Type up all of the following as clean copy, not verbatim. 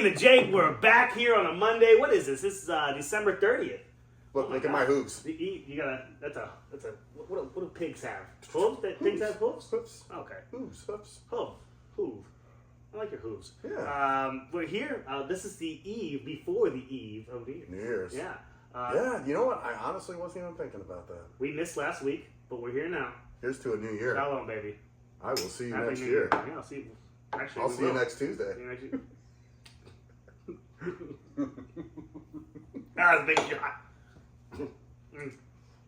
and the Jake, we're back here on a Monday. What is this? This is December 30th. Look at my hooves. The you gotta. That's a. What do pigs have? Hooves? Pigs have hooves? Hooves. Okay. Hooves. Hoof. I like your hooves. Yeah. We're here. This is the eve before the eve of New Year's. New Year's. Yeah. Yeah, you know what? I honestly wasn't even thinking about that. We missed last week, but we're here now. Here's to a new year. How long, baby? I will see you Happy next New year. Yeah, I'll see you. Actually, I'll we see you will. next Tuesday. See you next year. That was a big shot.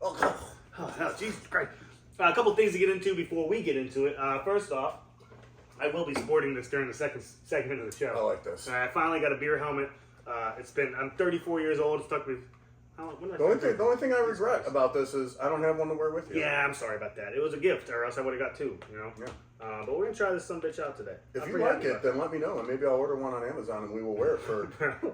Oh, Jesus Christ. A couple things to get into before we get into it. First off, I will be sporting this during the second segment of the show. I like this. I finally got a beer helmet. I'm 34 years old. It's stuck with. When did I The start only thing I regret about this is I don't have one to wear with you. Yeah, I'm sorry about that. It was a gift, or else I would have got two. You know. Yeah. But we're gonna try this some bitch out today. If I'm you pretty like happy it, about then let me know, and maybe I'll order one on Amazon, and we will wear it for.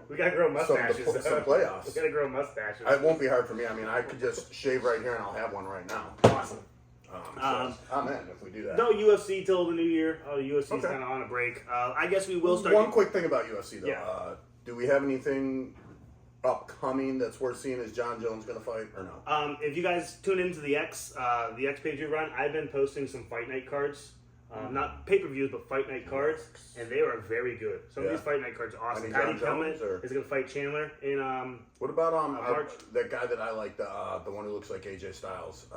We gotta grow mustaches. some playoffs. We gotta grow mustaches. It won't be hard for me. I mean, I could just shave right here, and I'll have one right now. Awesome. So I'm in if we do that. No UFC till the new year. UFC's Okay. kind of on a break. I guess we will start. One quick thing about UFC though. Yeah. Do we have anything upcoming that's worth seeing? Is John Jones going to fight or no? If you guys tune into the X page we run, I've been posting some fight night cards. Not pay-per-views, but fight night cards, and they are very good. Some of these fight night cards are awesome. Any Patty John Kelman Jones, is going to fight Chandler in What about March. that guy that I like, the one who looks like AJ Styles,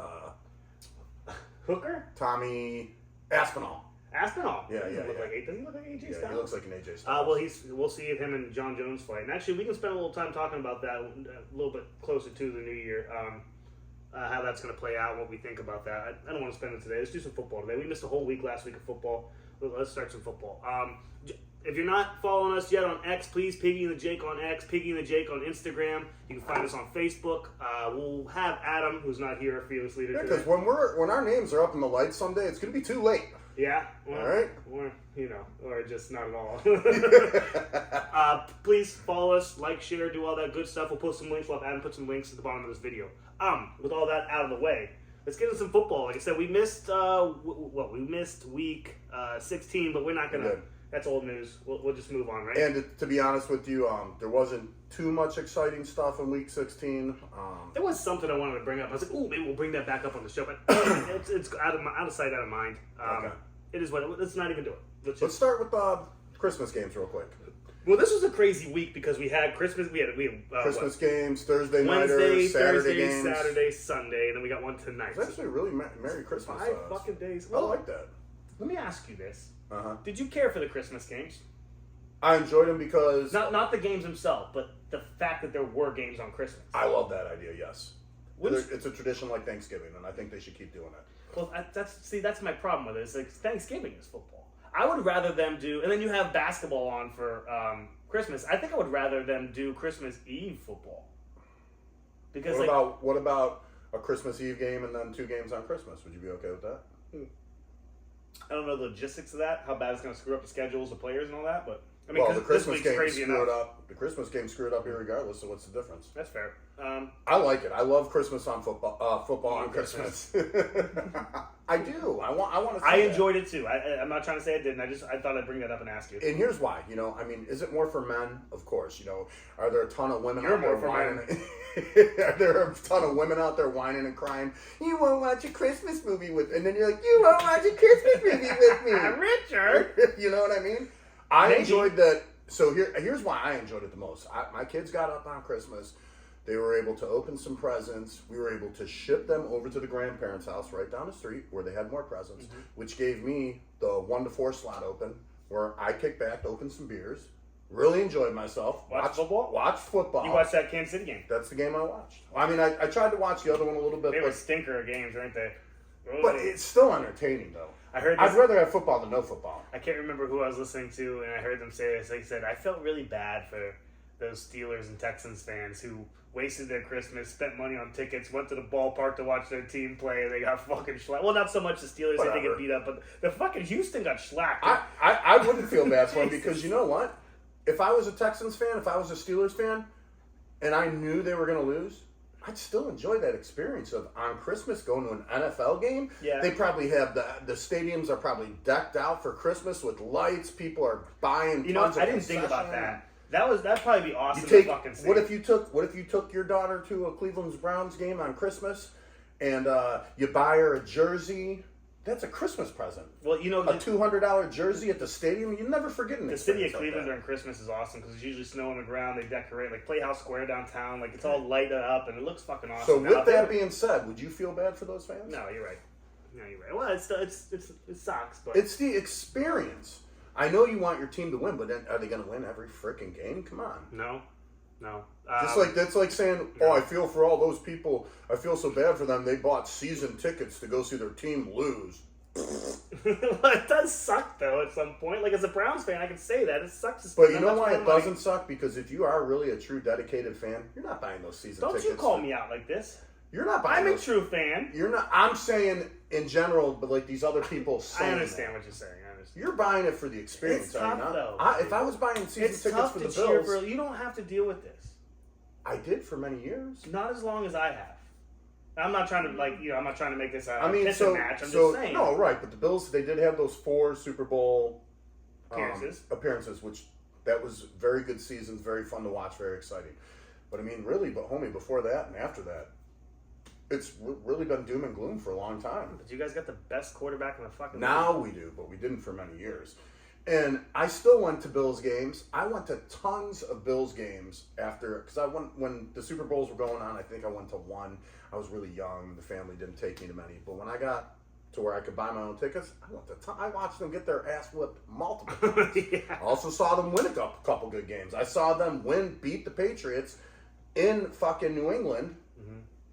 Hooker? Tommy Aspinall? Aspinall. Yeah, Doesn't yeah, look yeah. like doesn't he look like AJ Yeah, Styles? he looks like an AJ Styles. We'll see if him and John Jones fight. And actually, we can spend a little time talking about that a little bit closer to the new year. How that's going to play out, what we think about that. I don't want to spend it today. Let's do some football today. We missed a whole week last week of football. Let's start some football. If you're not following us yet on X, please Piggy and the Jake on X, Piggy and the Jake on Instagram. You can find us on Facebook. We'll have Adam, who's not here, our fearless leader Yeah, today. because when our names are up in the lights someday, it's going to be too late. Yeah. Well, All right. Or just not at all. Please follow us, like, share, do all that good stuff. We'll put some links. We'll have Adam put some links at the bottom of this video. With all that out of the way, let's get into some football. Like I said, we missed we missed week 16, but we're not gonna. Good. That's old news. We'll just move on, right? And to be honest with you, there wasn't too much exciting stuff in week 16. There was something I wanted to bring up. I was like, "Oh, maybe we'll bring that back up on the show," but it's out of sight, out of mind. Okay. It is what. Let's not even do it. Let's start with the Christmas games real quick. Well, this was a crazy week because we had Christmas. We had Christmas games, Thursday Wednesday, nighters, Saturday Thursday, games. Saturday, Sunday, and then we got one tonight. It's actually really Merry Christmas. 5 fucking days. I like that. Let me ask you this: Uh-huh. Did you care for the Christmas games? I enjoyed them because Not the games themselves, but the fact that there were games on Christmas. I love that idea. Yes, Wouldn't- it's a tradition like Thanksgiving, and I think they should keep doing it. Well, that's my problem with it. It's like Thanksgiving is football. I would rather them do, and then you have basketball on for Christmas. I think I would rather them do Christmas Eve football because What about a Christmas Eve game and then 2 games on Christmas? Would you be okay with that? I don't know the logistics of that, how bad it's going to screw up the schedules of players and all that, but I mean, Well, 'cause the this Christmas week's game crazy screwed enough. up. The Christmas game screwed up irregardless. So what's the difference? That's fair. I like it. I love Christmas on football. Football on Christmas. Christmas. I do. I want to. See I that. enjoyed it too. I'm not trying to say I didn't. I thought I'd bring that up and ask you. And here's why. I mean, is it more for men? Of course. Are there a ton of women You're out there more for whining? Are there a ton of women out there whining and crying? You won't watch a Christmas movie with, and then you're like, you won't watch a Christmas movie with me, Richard. You know what I mean? I Maybe. enjoyed that. So here's why I enjoyed it the most. My kids got up on Christmas. They were able to open some presents. We were able to ship them over to the grandparents' house right down the street where they had more presents, which gave me the 1 to 4 slot open where I kicked back, opened some beers, really enjoyed myself. Watch football? Watched football. You watched that Kansas City game? That's the game I watched. I mean, I tried to watch the other one a little bit, They were stinker games, weren't they? but it's still entertaining, though. I heard this, I'd rather have football than no football. I can't remember who I was listening to, and I heard them say this. They said, I felt really bad for those Steelers and Texans fans who wasted their Christmas, spent money on tickets, went to the ballpark to watch their team play, and they got fucking shellacked. Well, not so much the Steelers, they Whatever. get beat up, but the fucking Houston got shellacked. I wouldn't feel bad for them Jesus. because you know what? If I was a Texans fan, if I was a Steelers fan, and I knew they were going to lose, I'd still enjoy that experience of on Christmas going to an NFL game. Yeah. They probably have the stadiums are probably decked out for Christmas with lights. People are buying. You know, tons of I didn't think about concession. that. That'd probably be awesome You to take fucking see. what if you took your daughter to a Cleveland Browns game on Christmas, and you buy her a jersey? That's a Christmas present. Well, you know, A $200 jersey at the stadium. You never forget an the city of experience like Cleveland that. during Christmas is awesome because there's usually snow on the ground. They decorate like Playhouse Square downtown, like it's all lighted up and it looks fucking awesome. So Now, with that being said, would you feel bad for those fans? no, you're right. No, you're right. Well, it sucks, but It's the experience. I know you want your team to win, but then are they going to win every freaking game? Come on. no. That's like saying, "Oh, I feel for all those people. I feel so bad for them. They bought season tickets to go see their team lose." It does suck though. At some point, like as a Browns fan, I can say that it sucks. To But spend you that know much why more it money. doesn't suck? Because if you are really a true dedicated fan, you're not buying those season Don't tickets. you call me out like this? You're not buying I'm a those. true fan. You're not. I'm saying in general, but like these other people saying I understand that. what you're saying. I understand. You're buying it for the experience, It's are you tough, not? though. If I was buying season It's tickets tough for to the cheer Bills, for. You don't have to deal with this. I did for many years. Not as long as I have. I'm not trying to I'm not trying to make this a I mean, pissing match. I'm so just saying. no, right? But the Bills, they did have those 4 Super Bowl Appearances. which that was very good seasons, very fun to watch, very exciting. But I mean, really, but homie, before that and after that, it's really been doom and gloom for a long time. But you guys got the best quarterback in the fucking Now we do, but we didn't for many years. And I still went to Bills games. I went to tons of Bills games after, because I went when the Super Bowls were going on. I think I went to one. I was really young. The family didn't take me to many. But when I got to where I could buy my own tickets, I watched them get their ass whipped multiple times. Yeah. I also saw them win a couple good games. I saw them beat the Patriots in fucking New England.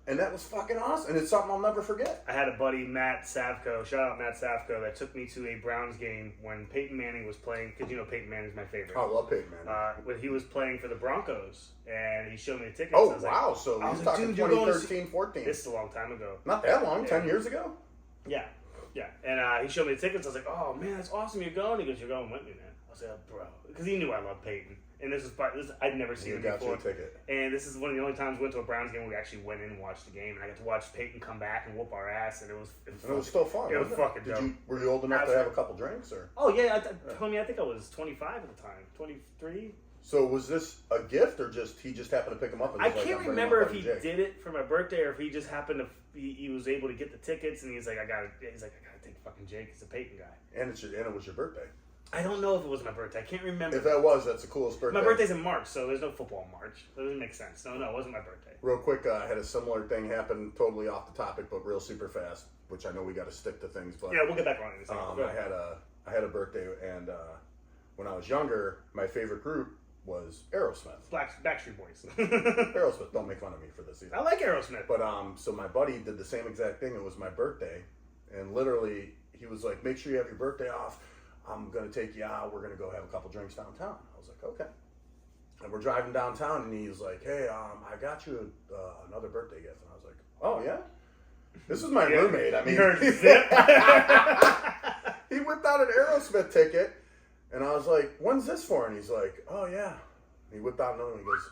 And that was fucking awesome. And it's something I'll never forget. I had a buddy, Matt Savko, shout out Matt Savko, that took me to a Browns game when Peyton Manning was playing, because you know Peyton Manning's my favorite. I love Peyton Manning. When he was playing for the Broncos, and he showed me the tickets. Oh, I was wow. Like, So I was he's like, talking dude, you're going to 2013, 14. This is a long time ago. Not that long, Yeah. 10 years ago. Yeah. And he showed me the tickets. I was like, oh, man, that's awesome. You're going? He goes, you're going with me, man. I was like, bro. Because he knew I loved Peyton. And I'd never seen You him got before. your ticket. And this is one of the only times we went to a Browns game where we actually went in and watched the game. And I got to watch Peyton come back and whoop our ass. And it was still fun. It was wasn't fucking dope. Were you old enough to have a couple drinks? Or Oh, yeah. I think I was 25 at the time. 23? So was this a gift or he just happened to pick him up? And I was like, can't "I'm bringing remember my if buddy he Jake." did it for my birthday or if he just happened to. He was able to get the tickets and he's like, I gotta take fucking Jake. He's a Peyton guy. And it was your birthday. I don't know if it was my birthday. I can't remember. If that was, that's the coolest birthday. My birthday's in March, so there's no football in March. That doesn't make sense. No, it wasn't my birthday. Real quick, I had a similar thing happen, totally off the topic, but real super fast. Which I know we got to stick to things, but Yeah, we'll get back on it in a second. Go ahead. I had a birthday, and when I was younger, my favorite group was Aerosmith. Backstreet Boys. Aerosmith, don't make fun of me for this either. I like Aerosmith. But so my buddy did the same exact thing. It was my birthday, and literally he was like, "Make sure you have your birthday off. I'm gonna take you out. We're gonna go have a couple drinks downtown." I was like, "Okay." And we're driving downtown, and he's like, "Hey, I got you another birthday gift." And I was like, "Oh yeah, this is my roommate." I mean, he whipped out an Aerosmith ticket, and I was like, "When's this for?" And he's like, "Oh yeah." And he whipped out another one. He goes,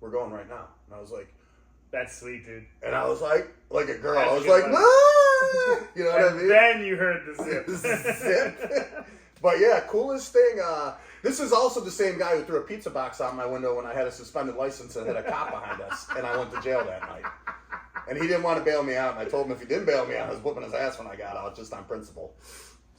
"We're going right now." And I was like, That's sweet, dude. and I was like a girl. That's I a was good like, one. "Ah!" You know what I And mean? then you heard the zip. Zip. But yeah, coolest thing. This is also the same guy who threw a pizza box out my window when I had a suspended license and had a cop behind us, and I went to jail that night. And he didn't want to bail me out, and I told him if he didn't bail me out, I was whooping his ass when I got out, just on principle.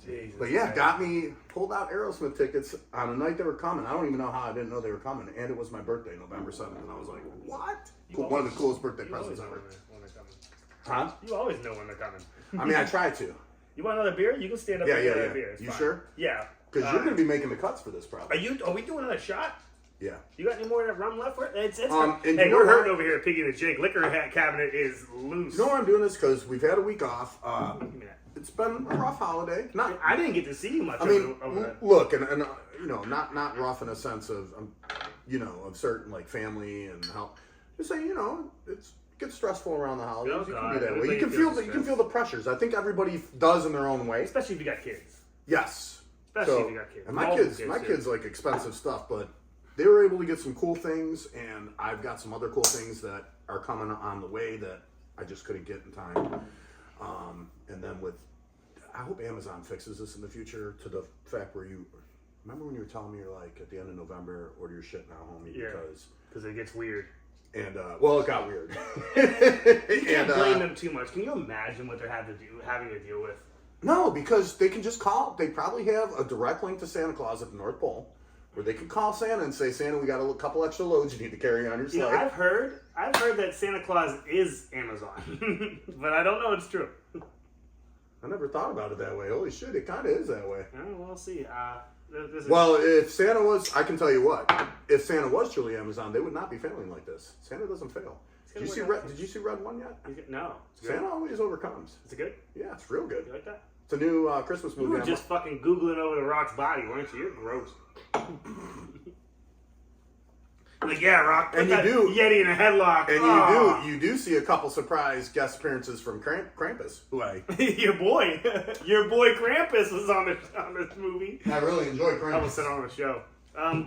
Jesus But yeah, Christ. pulled out Aerosmith tickets on the night they were coming. I don't even know how I didn't know they were coming, and it was my birthday, November 7th, and I was like, what? One of the coolest birthday You always presents know ever. when they're coming. Huh? You always know when they're coming. I mean, I tried to. You want another beer? You can stand up Yeah, and yeah, get yeah. another beer. It's You fine. sure? Yeah. Because you're going to be making the cuts for this, probably. Are we doing another shot? Yeah. You got any more of that rum left? It's and hey, you know we're what? hurting over here at Piggy and the Jake. Liquor cabinet is loose. You know why I'm doing this? Because we've had a week off. Give me that. It's been a rough holiday. Not, I didn't get to see you much I mean, over that. look, and you know, not rough in a sense of, of certain like family and how. Just say, it gets stressful around the holidays. Oh, You can God. be that way. Everybody You can feels feel the you can feel the pressures. I think everybody does in their own way. Especially if you got kids. Yes. Especially if you got kids. And my Multiple kids too. like expensive stuff, but they were able to get some cool things, and I've got some other cool things that are coming on the way that I just couldn't get in time. And then I hope Amazon fixes this in the future to the fact where remember when you were telling me you're like at the end of November, order your shit now, homie, Yeah. because Because it gets weird. and well, it got weird. You can't blame them too much. Can you imagine what they're having to deal with? No, because they can just call. They probably have a direct link to Santa Claus at the North Pole, where they can call Santa and say, "Santa, we got a couple extra loads you need to carry on your You know, sleigh." I've heard that Santa Claus is Amazon, but I don't know it's true. I never thought about it that way. Holy shit, it kind of is that way. We'll see. This is, Well, if Santa was, I can tell you what. If Santa was truly Amazon, they would not be failing like this. Santa doesn't fail. Did you see Red? Did you see Red One yet? No. It's good. Santa always overcomes. Is it good? Yeah, it's real good. You like that? It's a new Christmas You movie. were just fucking Googling over the Rock's body, weren't you? You're gross. Like, yeah, Rock, put And you that do. Yeti in a headlock. And you do see a couple surprise guest appearances from Krampus, who I your boy Krampus was on this movie. I really enjoy Krampus. I was sitting on the show.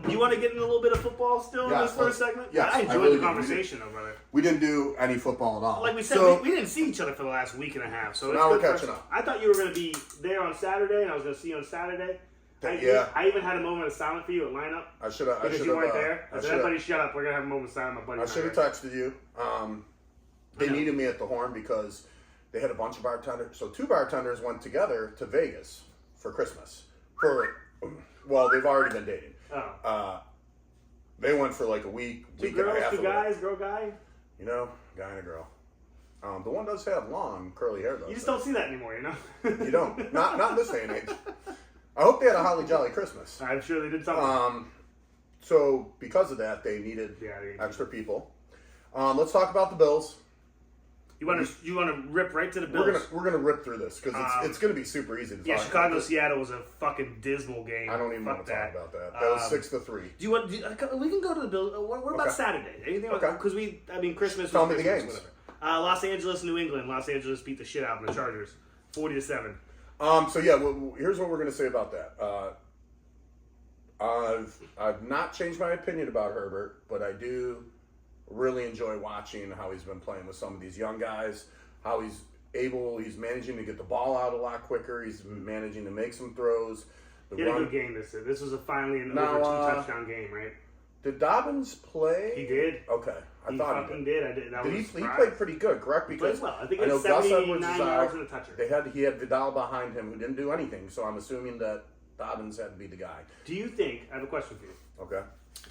You want to get into a little bit of football still in Yes, this first segment? yes, I I enjoyed really the do. conversation, though, brother. We didn't do any football at all. Like we said, So- we didn't see each other for the last week and a half. So it's now we're good for catching us. up. I thought you were going to be there on Saturday, and I was going to see you on Saturday. Yeah. I even had a moment of silence for you at lineup. I should have. Because you weren't there. I said, everybody shut up. We're going to have a moment of silence. My buddy. I should have texted you. They needed me at the Horn because they had a bunch of bartenders. So 2 bartenders went together to Vegas for Christmas. Well, they've already been dating. Oh. They went for like a week, Two week and a girls, half. two of it. guys, girl, guy. You know, guy and a girl. The one does have long curly hair though. You just so- don't see that anymore, you know? You don't. Not in this day and age. I hope they had a holly jolly Christmas. I'm sure they did something. So because of that, they needed Yeah, extra people. Let's talk about the Bills. You want to rip right to the Bills? We're gonna rip through this because it's gonna be super easy to Yeah, talk Chicago about. Seattle was a fucking dismal game. I don't even Fuck want to that. talk about that. That was 6-3. Do you want? We can go to the Bills. What about Okay. Saturday? Anything? Okay. Because Christmas. Tell was me the Christmas, games. whatever. Los Angeles, New England. Los Angeles beat the shit out of the Chargers, 40-7. So yeah, here's what we're gonna say about that. I've not changed my opinion about Herbert, but I do really enjoy watching how he's been playing with some of these young guys. How he's managing to get the ball out a lot quicker. He's managing to make some throws. He had a good game this year. This was finally an over 2-touchdown game, right? Did Dobbins play? He did. Okay, He thought fucking he did. did. I did. That Did was he played pretty good, correct? He Because played well. I think I he know had Gus 79 Edwards is yards out. and a toucher. He had Vidal behind him who didn't do anything, so I'm assuming that Dobbins had to be the guy. Do you think? I have a question for you. Okay.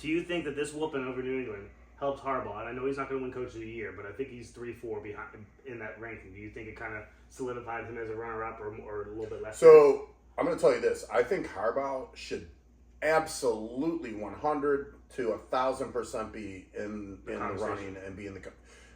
Do you think that this whooping over New England helped Harbaugh? And I know he's not going to win Coach of the Year, but I think he's 3-4 behind in that ranking. Do you think it kind of solidified him as a runner-up or a little bit less? So I'm going to tell you this. I think Harbaugh should absolutely 100 to 1,000% be in the running and be in the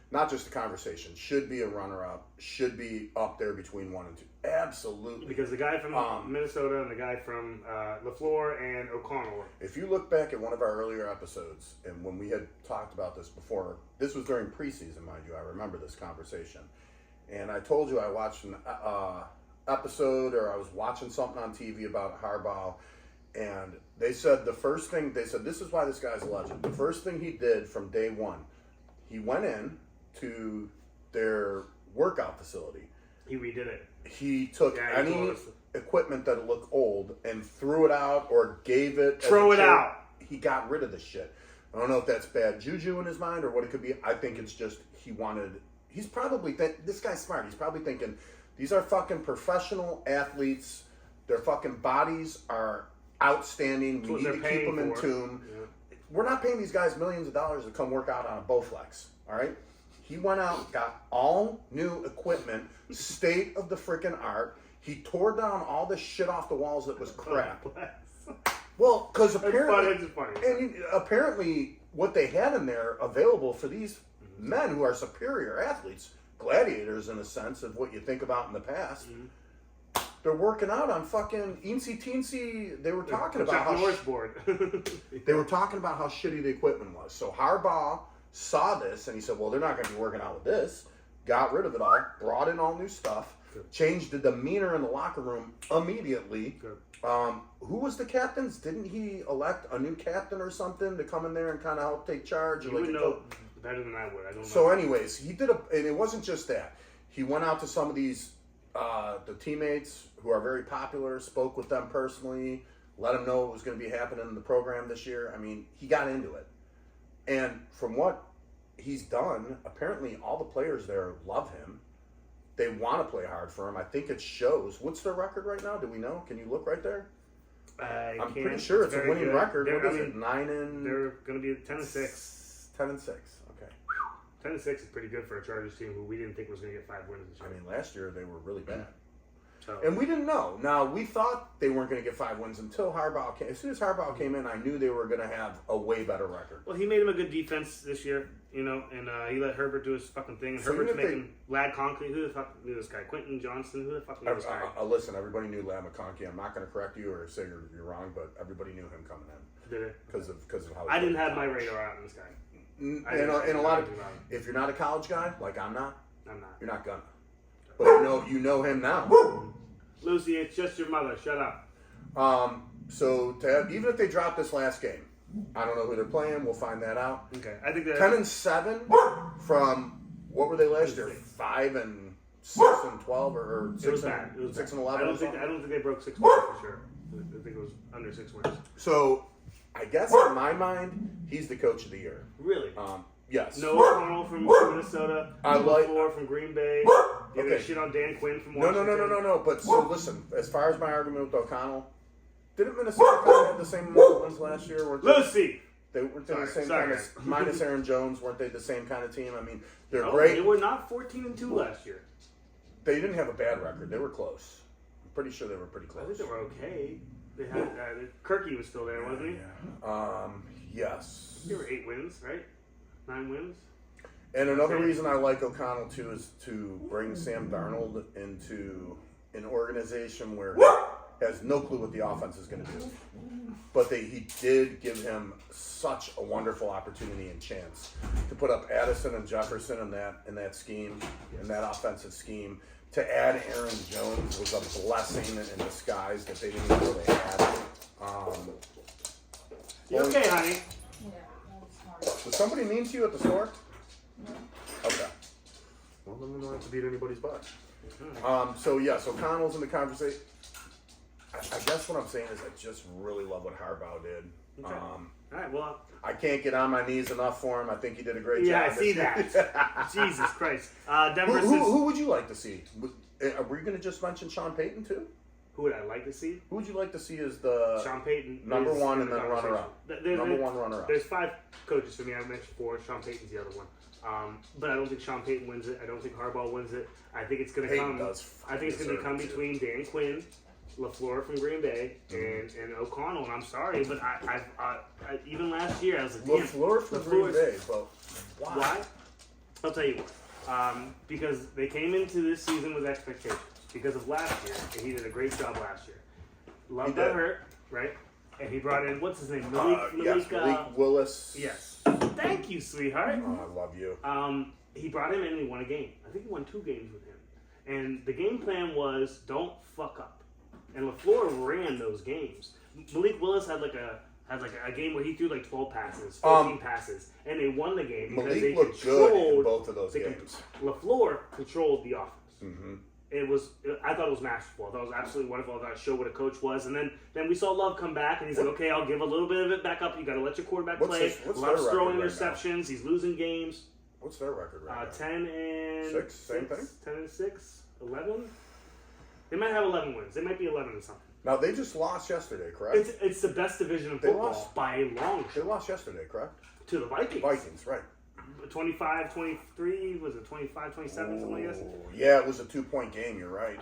not just the conversation. Should be a runner-up. Should be up there between 1 and 2. Absolutely. Because the guy from Minnesota and the guy from LaFleur and O'Connell. If you look back at one of our earlier episodes, and when we had talked about this before, this was during preseason, mind you. I remember this conversation, and I told you I watched an episode or I was watching something on TV about Harbaugh, and they said this is why this guy's a legend. The first thing he did from day one, he went in to their workout facility. He redid it. He took Yeah, he any told us. equipment that looked old and threw it out or gave it. Throw it out. He got rid of the shit. I don't know if that's bad juju in his mind or what it could be. I think it's just he's probably, this guy's smart. He's probably thinking, these are fucking professional athletes. Their fucking bodies are outstanding. We need to keep them in tune. Yeah. We're not paying these guys millions of dollars to come work out on a Bowflex, all right? He went out, got all new equipment, state of the freaking art. He tore down all the shit off the walls that was crap. Well, because apparently what they had in there available for these men who are superior athletes, gladiators in a sense of what you think about in the past, they're working out on fucking eensy teensy. They were talking about how they were talking about how shitty the equipment was. So Harbaugh saw this and he said, well, they're not going to be working out with this. Got rid of it all, brought in all new stuff, changed the demeanor in the locker room immediately. Who was the captains? Didn't he elect a new captain or something to come in there and kind of help take charge? You would know better than I would. I don't know. So anyways, he did and it wasn't just that. He went out to some of these, the teammates who are very popular, spoke with them personally, let him know what was going to be happening in the program this year. I mean, he got into it. And from what he's done, apparently all the players there love him. They want to play hard for him. I think it shows. What's their record right now? Do we know? Can you look right there? I'm pretty sure it's a winning good. record. What is it? 9 and... They're going to be 10-6. 10 and 6. Okay. 10-6 is pretty good for a Chargers team who we didn't think was going to get 5 wins this year. I mean, last year they were really bad. So, And we didn't know. Now, we thought they weren't going to get 5 wins until Harbaugh came. As soon as Harbaugh came in, I knew they were going to have a way better record. well, he made him a good defense this year, you know, and he let Herbert do his fucking thing. And So Herbert's even if making Lad Conklin. Who the fuck knew this guy? Quentin Johnston. Who the fuck knew this guy? Listen, everybody knew Lam McConkey. I'm not going to correct you or say you're wrong, but everybody knew him coming in Did it? because of how. I didn't have my radar out on this guy. And a lot of, if you're not a college guy like I'm not, I'm not. you're not gonna. But you know him now. Lucy, it's just your mother. Shut up. So to have, even if they drop this last game, I don't know who they're playing. We'll find that out. Okay, I think that 10 and 7 from what were they last year? 5 and 6 and 12 or 6 it was and bad. It was 6 bad. and 11. I or don't something? think they broke 6 wins for sure. I think it was under 6 wins. So I guess in my mind, he's the coach of the year. Really? Yes. No O'Connell from Minnesota. I No like- LaFleur from Green Bay. You're Okay. gonna shit on Dan Quinn from No, Washington. no. But so listen, as far as my argument with O'Connell, didn't Minnesota kind of have the same amount of wins last year? Weren't they? Lucy. They weren't they the Sorry, same sorry, kind of guys. minus Aaron Jones. Weren't they the same kind of team? I mean, they're No, great. they were not 14-2 last year. They didn't have a bad record. They were close. I'm pretty sure they were pretty I close. think they were okay. They had Kirky was still there, wasn't he? Yes. They were 8 wins, right? 9 wins. And another reason I like O'Connell too is to bring Sam Darnold into an organization where he has no clue what the offense is going to do. But he did give him such a wonderful opportunity and chance to put up Addison and Jefferson in that scheme, in that offensive scheme. To add Aaron Jones was a blessing in disguise that they didn't even know they had. You okay, honey? Yeah, that was smart. Was somebody mean to you at the store? Okay. Well, then we don't have to beat anybody's butt. So O'Connell's in the conversation. I guess what I'm saying is I just really love what Harbaugh did. Okay. All right, well. I can't get on my knees enough for him. I think he did a great job. Yeah, I see this that. year. Jesus Christ. Denver Who would you like to see? Are we going to just mention Sean Payton too? Who would I like to see? Who would you like to see as the Sean Payton. number is one in and the then conversation. runner-up? There's- Number one runner-up. There's 5 coaches for me. I mentioned 4. Sean Payton's the other one. But I don't think Sean Payton wins it. I don't think Harbaugh wins it. I think it's going to Payton come. does I think it's going to deserve come it, too. between Dan Quinn, LaFleur from Green Bay, and O'Connell. And I'm sorry, but I even last year I was like, damn, LaFleur from Green LaFleur's- Bay, but Why? I'll tell you why. Because they came into this season with expectations because of last year, and he did a great job last year. Love He got did. hurt, right? And he brought in what's his name? Malik Willis. Yes. Thank you, sweetheart. Oh, I love you. He brought him in and he won a game. I think he won 2 games with him. And the game plan was don't fuck up. And LaFleur ran those games. Malik Willis had like a game where he threw like 12 passes, 14 passes, and they won the game because they Malik looked good in controlled both of those games. LaFleur controlled the offense. Mm-hmm. I thought it was masterful. I thought it was absolutely wonderful. I thought it showed what a coach was. And then we saw Love come back, and he's like, okay, I'll give a little bit of it back up. You got to let your quarterback play. What's Love's their throwing record right interceptions. He's losing games. What's their record right now? 10 and 6, same thing? 10 and 6, 11. They might have 11 wins. They might be 11 and something. Now, they just lost yesterday, correct? It's the best division of They football lost. by a long They shot. lost yesterday, correct? To the Vikings. Vikings, right. 25, 23, was it 25, 27, something like that? Ooh, yeah, it was a 2-point game, you're right.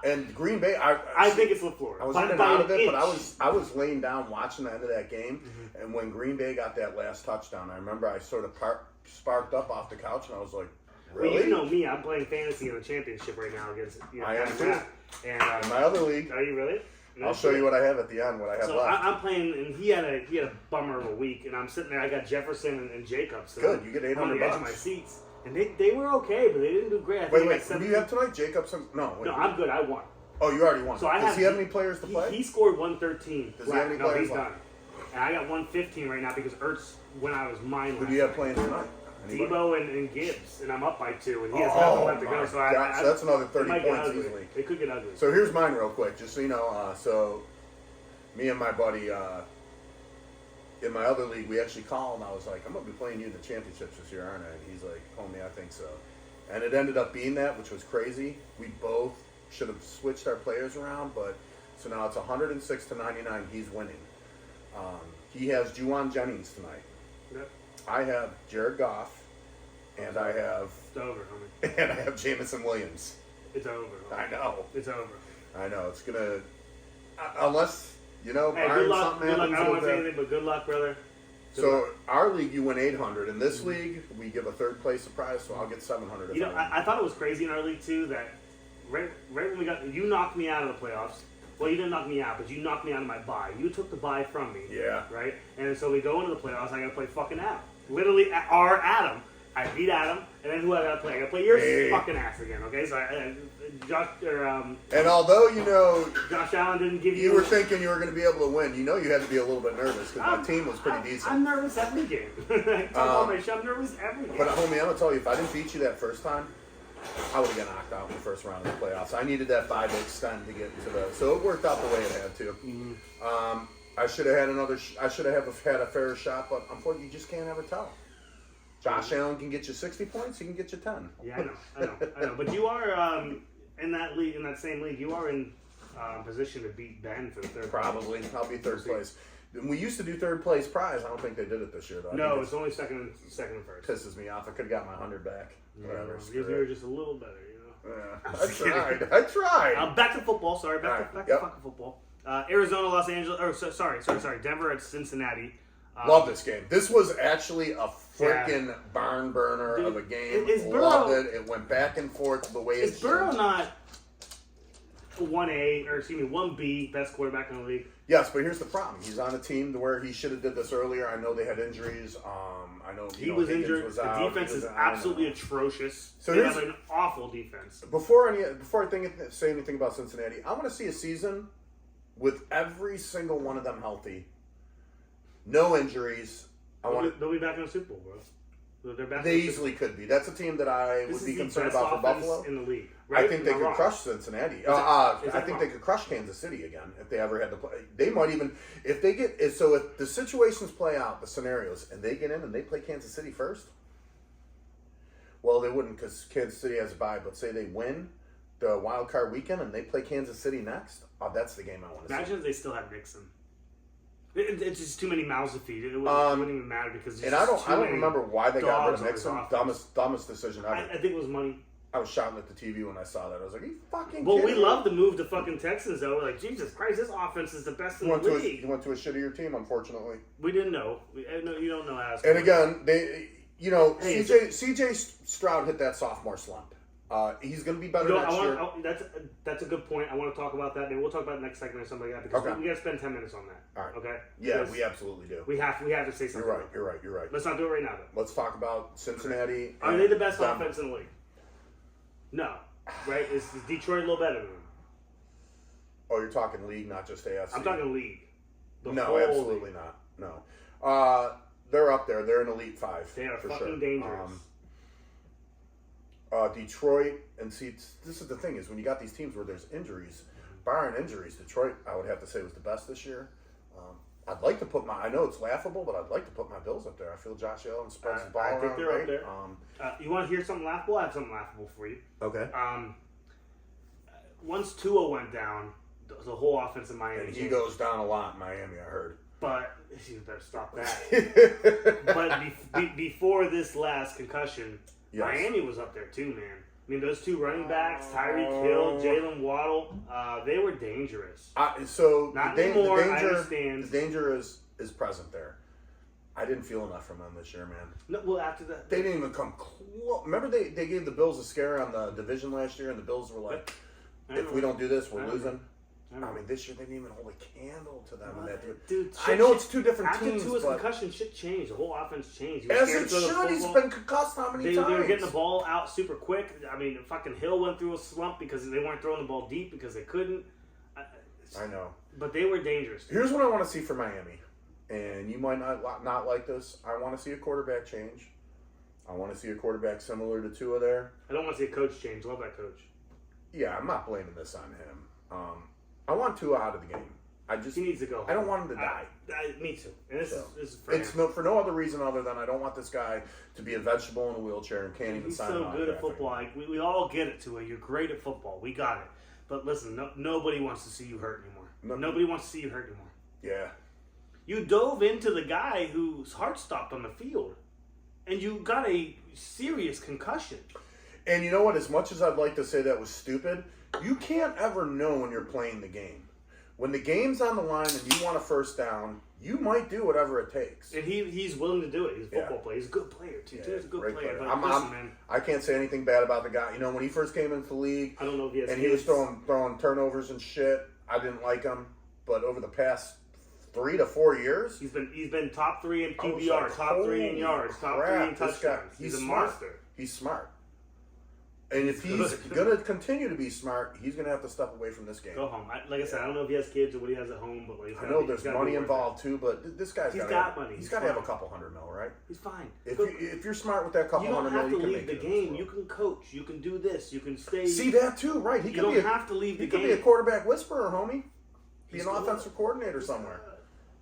And Green Bay, I think it's LaFleur. I was By- in and by out an of it, but inch. I was laying down watching the end of that game, and when Green Bay got that last touchdown, I remember I sort of sparked up off the couch, and I was like, Well, really? you know me. I'm playing fantasy in the championship right now against I am too. Matt. And In my other league, are you really? No I'll show shit. you what I have at the end, what I have So left. I'm playing, and he had a bummer of a week, and I'm sitting there. I got Jefferson and Jacobs. And Good, I'm- you get I'm on the edge of $800. my seats, and they were okay, but they didn't do great. I think Wait, they got who do you have tonight? Jacobson? No, wait. No, I'm good. I won. Oh, you already won. So I Does have. he have any players to play? He scored 113. Does he have any no, players he's left? done. And I got 115 right now because Ertz went out of his mind. Who last do you have night. playing tonight? Anybody? Debo and Gibbs, and I'm up by 2, and he has nothing left to go. So God, so that's another it 30 might get points ugly. easily. It could get ugly. So here's mine real quick, just so you know. So Me and my buddy in my other league, we actually called and I was like, I'm going to be playing you in the championships this year, aren't I? And he's like, homie, I think so. And it ended up being that, which was crazy. We both should have switched our players around, but so now it's 106 to 99. He's winning. He has Juwan Jennings tonight. Yep. I have Jared Goff, and I have It's over, homie. and I have Jameson Williams. It's over. Homie. I know. It's over. I know. It's gonna unless Hey, Byron, good luck. something Good luck. happens I don't want with to say that. anything, but good luck, brother. Good So luck. our league, you win 800. In this league, we give a third place prize, so I'll get 700. If You know, win. I thought it was crazy in our league too that right when we got you knocked me out of the playoffs. Well, you didn't knock me out, but you knocked me out of my bye. You took the bye from me. Yeah. Right? And so we go into the playoffs. I got to play fucking Adam. Literally, our Adam. I beat Adam, and then who I got to play? I got to play your Hey. fucking ass again. Okay, so And although Josh Allen didn't give you. you were thinking you were going to be able to win, you had to be a little bit nervous because my team was pretty decent. I'm nervous every game. I tell my shit, I'm nervous every game. But homie, I'm gonna tell you, if I didn't beat you that first time, I would have got knocked out in the first round of the playoffs. I needed that 5 to extend to get into the. So it worked out the way it had to. I should have had another. I should have had a fairer shot, but unfortunately, you just can't ever tell. Josh Allen can get you 60 points. He can get you 10. Yeah, I know. But you are in that league, in that same league. You are in position to beat Ben for the third. Probably, I'll be third place. We used to do third place prize. I don't think they did it this year though. I No, think it's only second and first. pisses me off. I could have got my 100 back. Whatever. Because screw you were it. just a little better, you know. Yeah, I'm I just kidding. tried. I tried. Back to football. Sorry, back Alright, to yep. fucking football. Arizona, Los Angeles. Or sorry. Denver at Cincinnati. Love this game. This was actually a freaking barn burner Dude, of a game. is Loved Burrow- it. It went back and forth the way Is it Burrow should. not 1B best quarterback in the league? Yes, but here's the problem. He's on a team to where he should have did this earlier. I know they had injuries. I know He was Higgins injured. was The out. defense He was is out. absolutely atrocious. So They here's- have an awful defense. Before I say anything about Cincinnati, I want to see a season with every single one of them healthy, no injuries. They'll be back in the Super Bowl, bro. They're back. They in the Super easily could be. That's a team that I This would be is the concerned best about for offense Buffalo. in the league. I Right? think Am they I could wrong? crush Cincinnati. Is I that think wrong? they could crush Kansas City again if they ever had to play. They might even if they get so if the situations play out, the scenarios, and they get in and they play Kansas City first. Well, they wouldn't because Kansas City has a bye. But say they win the wild card weekend and they play Kansas City next. Oh, that's the game I want to see. Imagine if they still had Nixon. It's just too many mouths to feed. It wouldn't even matter because. And I don't remember why they got rid of dogs on his Nixon. offense. Dumbest decision ever. I think it was money. I was shouting at the TV when I saw that. I was like, "Are you fucking Well, kidding we me?" love the move to fucking Texans though. We're like, Jesus Christ, this offense is the best in He the went, league. he went to a shittier team, unfortunately. We didn't know. No, you don't know as. And again, they, Hey, CJ Stroud hit that sophomore slump. He's going to be better next year. That's a good point. I want to talk about that. Maybe we'll talk about it next segment or something like that because Okay. we got to spend 10 minutes on that. All right. Okay. Yeah, Because we absolutely do. we have to say something. You're right. Let's not do it right now though. Let's talk about Cincinnati. Are and they the best Denver. offense in the league? No. Right? Is Detroit a little better than them? Oh, you're talking league, not just AFC. I'm talking league. The No, whole absolutely league. not. No. They're up there. They're an Elite Five. They are for fucking sure. dangerous. Detroit, and see, this is the thing, is when you got these teams where there's injuries, barring injuries, Detroit, I would have to say, was the best this year. I'd like to put I know it's laughable, but I'd like to put my Bills up there. I feel Josh Allen spreads the ball I around think they're up great. there. You want to hear something laughable? I have something laughable for you. Okay. Once Tua went down, the whole offense in Miami And he changed. goes down a lot in Miami, I heard. But you better stop that. But before this last concussion, Yes. Miami was up there too, man. I mean, those two running backs, Tyreek Hill, Jalen Waddle, they were dangerous. So Not the anymore, I danger, understand. The danger is present there. I didn't feel enough from them this year, man. No, well, after that, They didn't even come close. Remember they gave the Bills a scare on the division last year, and the Bills were like, if we don't do this, we're losing. I mean, this year they didn't even hold a candle to them. In that Dude, I know it's two different after teams, Tua's but concussion, shit changed. The whole offense changed. He was as scared it to throw the should. He's football. been concussed how many They times? were getting the ball out super quick. I mean, fucking Hill went through a slump because they weren't throwing the ball deep because they couldn't. I know. But they were dangerous. Here's what I want to see for Miami, and you might not like this. I want to see a quarterback change. I want to see a quarterback similar to Tua there. I don't want to see a coach change. Love that coach. Yeah, I'm not blaming this on him. I want Tua out of the game. just He needs to go. I don't want him to die. Me too. And this So, is for it's him. for no other reason other than I don't want this guy to be a vegetable in a wheelchair and can't even He's sign so an good at autograph football. anymore. Like, we all get it, Tua. You're great at football. We got it. But listen, nobody wants to see you hurt anymore. No. Nobody wants to see you hurt anymore. Yeah. You dove into the guy whose heart stopped on the field, and you got a serious concussion. And you know what? As much as I'd like to say that was stupid, you can't ever know when you're playing the game. When the game's on the line and you want a first down, you might do whatever it takes. And he's willing to do it. He's a football player. He's a good player, too. Yeah, Tua's a good great player. player. But listen, man, I can't say anything bad about the guy. You know, when he first came into the league, I don't know if he has and kids. he was throwing turnovers and shit, I didn't like him. But over the past 3 to 4 years, He's been top 3 in I was QBR, like, top 3 in holy yards, top 3 crap, in this guy- touchdowns. He's a smart. monster. He's smart. And if he's good. going to continue to be smart, he's going to have to step away from this game. Go home. Like I said, I don't know if he has kids or what he has at home, but like, I know there's money involved too, but this guy's He's got got money. He's He's got to have a fine. couple $100 million, right? He's fine. If you're smart with that couple You don't $100 have to million, you leave can the make it in this game. You world. can coach. You can do this. You can stay. See that too, right? He you could don't be have to leave the he could game. be a quarterback whisperer, homie. Be He's an good. offensive coordinator somewhere.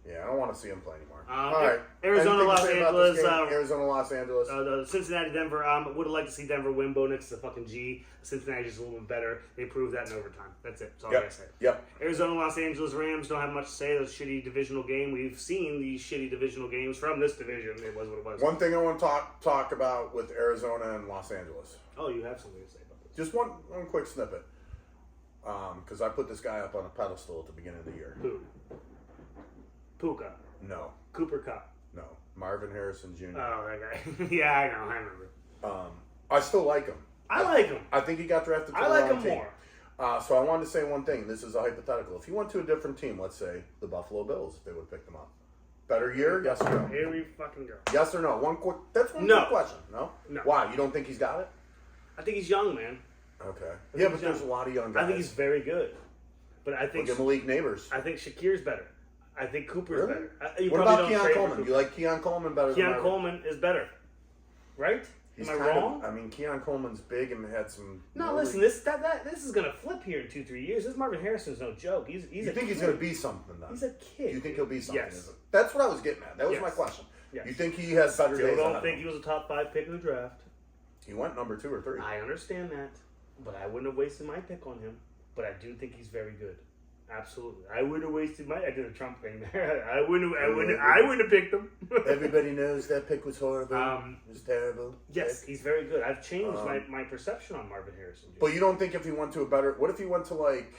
Yeah, I don't want to see him play anymore. Um, All right, Arizona, Anything to Los say about this Angeles, game? Arizona, Los Angeles. The Cincinnati, Denver. Would have liked to see Denver win. Bo Nix is a fucking G. Cincinnati just a little bit better. They proved that in overtime. That's it. That's all I gotta say. Yep. Arizona, Los Angeles Rams don't have much to say. That's a shitty divisional game. We've seen these shitty divisional games from this division. It was what it was. One thing I want to talk about with Arizona and Los Angeles. Oh, you have something to say about this. Just one quick snippet. Because I put this guy up on a pedestal at the beginning of the year. Who? Puka. No, Cooper Cup. no. Marvin Harrison Jr. Oh, that guy. Yeah, I know. I remember. I still like him. I like him. I think he got drafted to I the like wrong him team. more. So I wanted to say one thing. This is a hypothetical. If he went to a different team, let's say the Buffalo Bills, if they would have picked him up. Better year? Yes or no? Here we fucking go. Yes or no? That's one No. quick question. No? No. Why? You don't think he's got it? I think he's young, man. Okay. I Yeah, think but he's there's a young. lot of young guys. I think he's very good. But I think Look at Malik Neighbors. Shakir's better. I think Cooper's Really? better. What You probably about don't Keon trade for Coleman? Cooper. You like Keon Coleman better than Keon Marvin? Coleman is better. Right? He's Am I kind of- wrong? I mean, Keon Coleman's big and had some. No, listen. This is gonna flip here in 2-3 years. This Marvin Harrison's no joke. He's You a think he's kid. going to be something then? He's a kid. Do you think he'll be something? Yes. That's what I was getting at. That was Yes. my question. Yes. You think he has better Still days ahead don't of think him? he was a top 5 pick in the draft. He went number 2 or 3. I understand that, but I wouldn't have wasted my pick on him. But I do think he's very good. Absolutely, I wouldn't have wasted my. I did a Trump thing there. I wouldn't have picked him. Everybody knows that pick was horrible. Um, it was terrible. Yes, he's very good. I've changed my perception on Marvin Harrison. Jr. But you don't think if he went to a better? What if he went to like?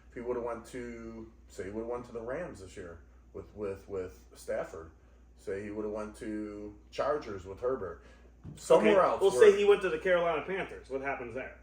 If he would have went to, say, he would have went to the Rams this year with Stafford. Say he would have went to Chargers with Herbert. Somewhere else. We'll where- say he went to the Carolina Panthers. What happens there?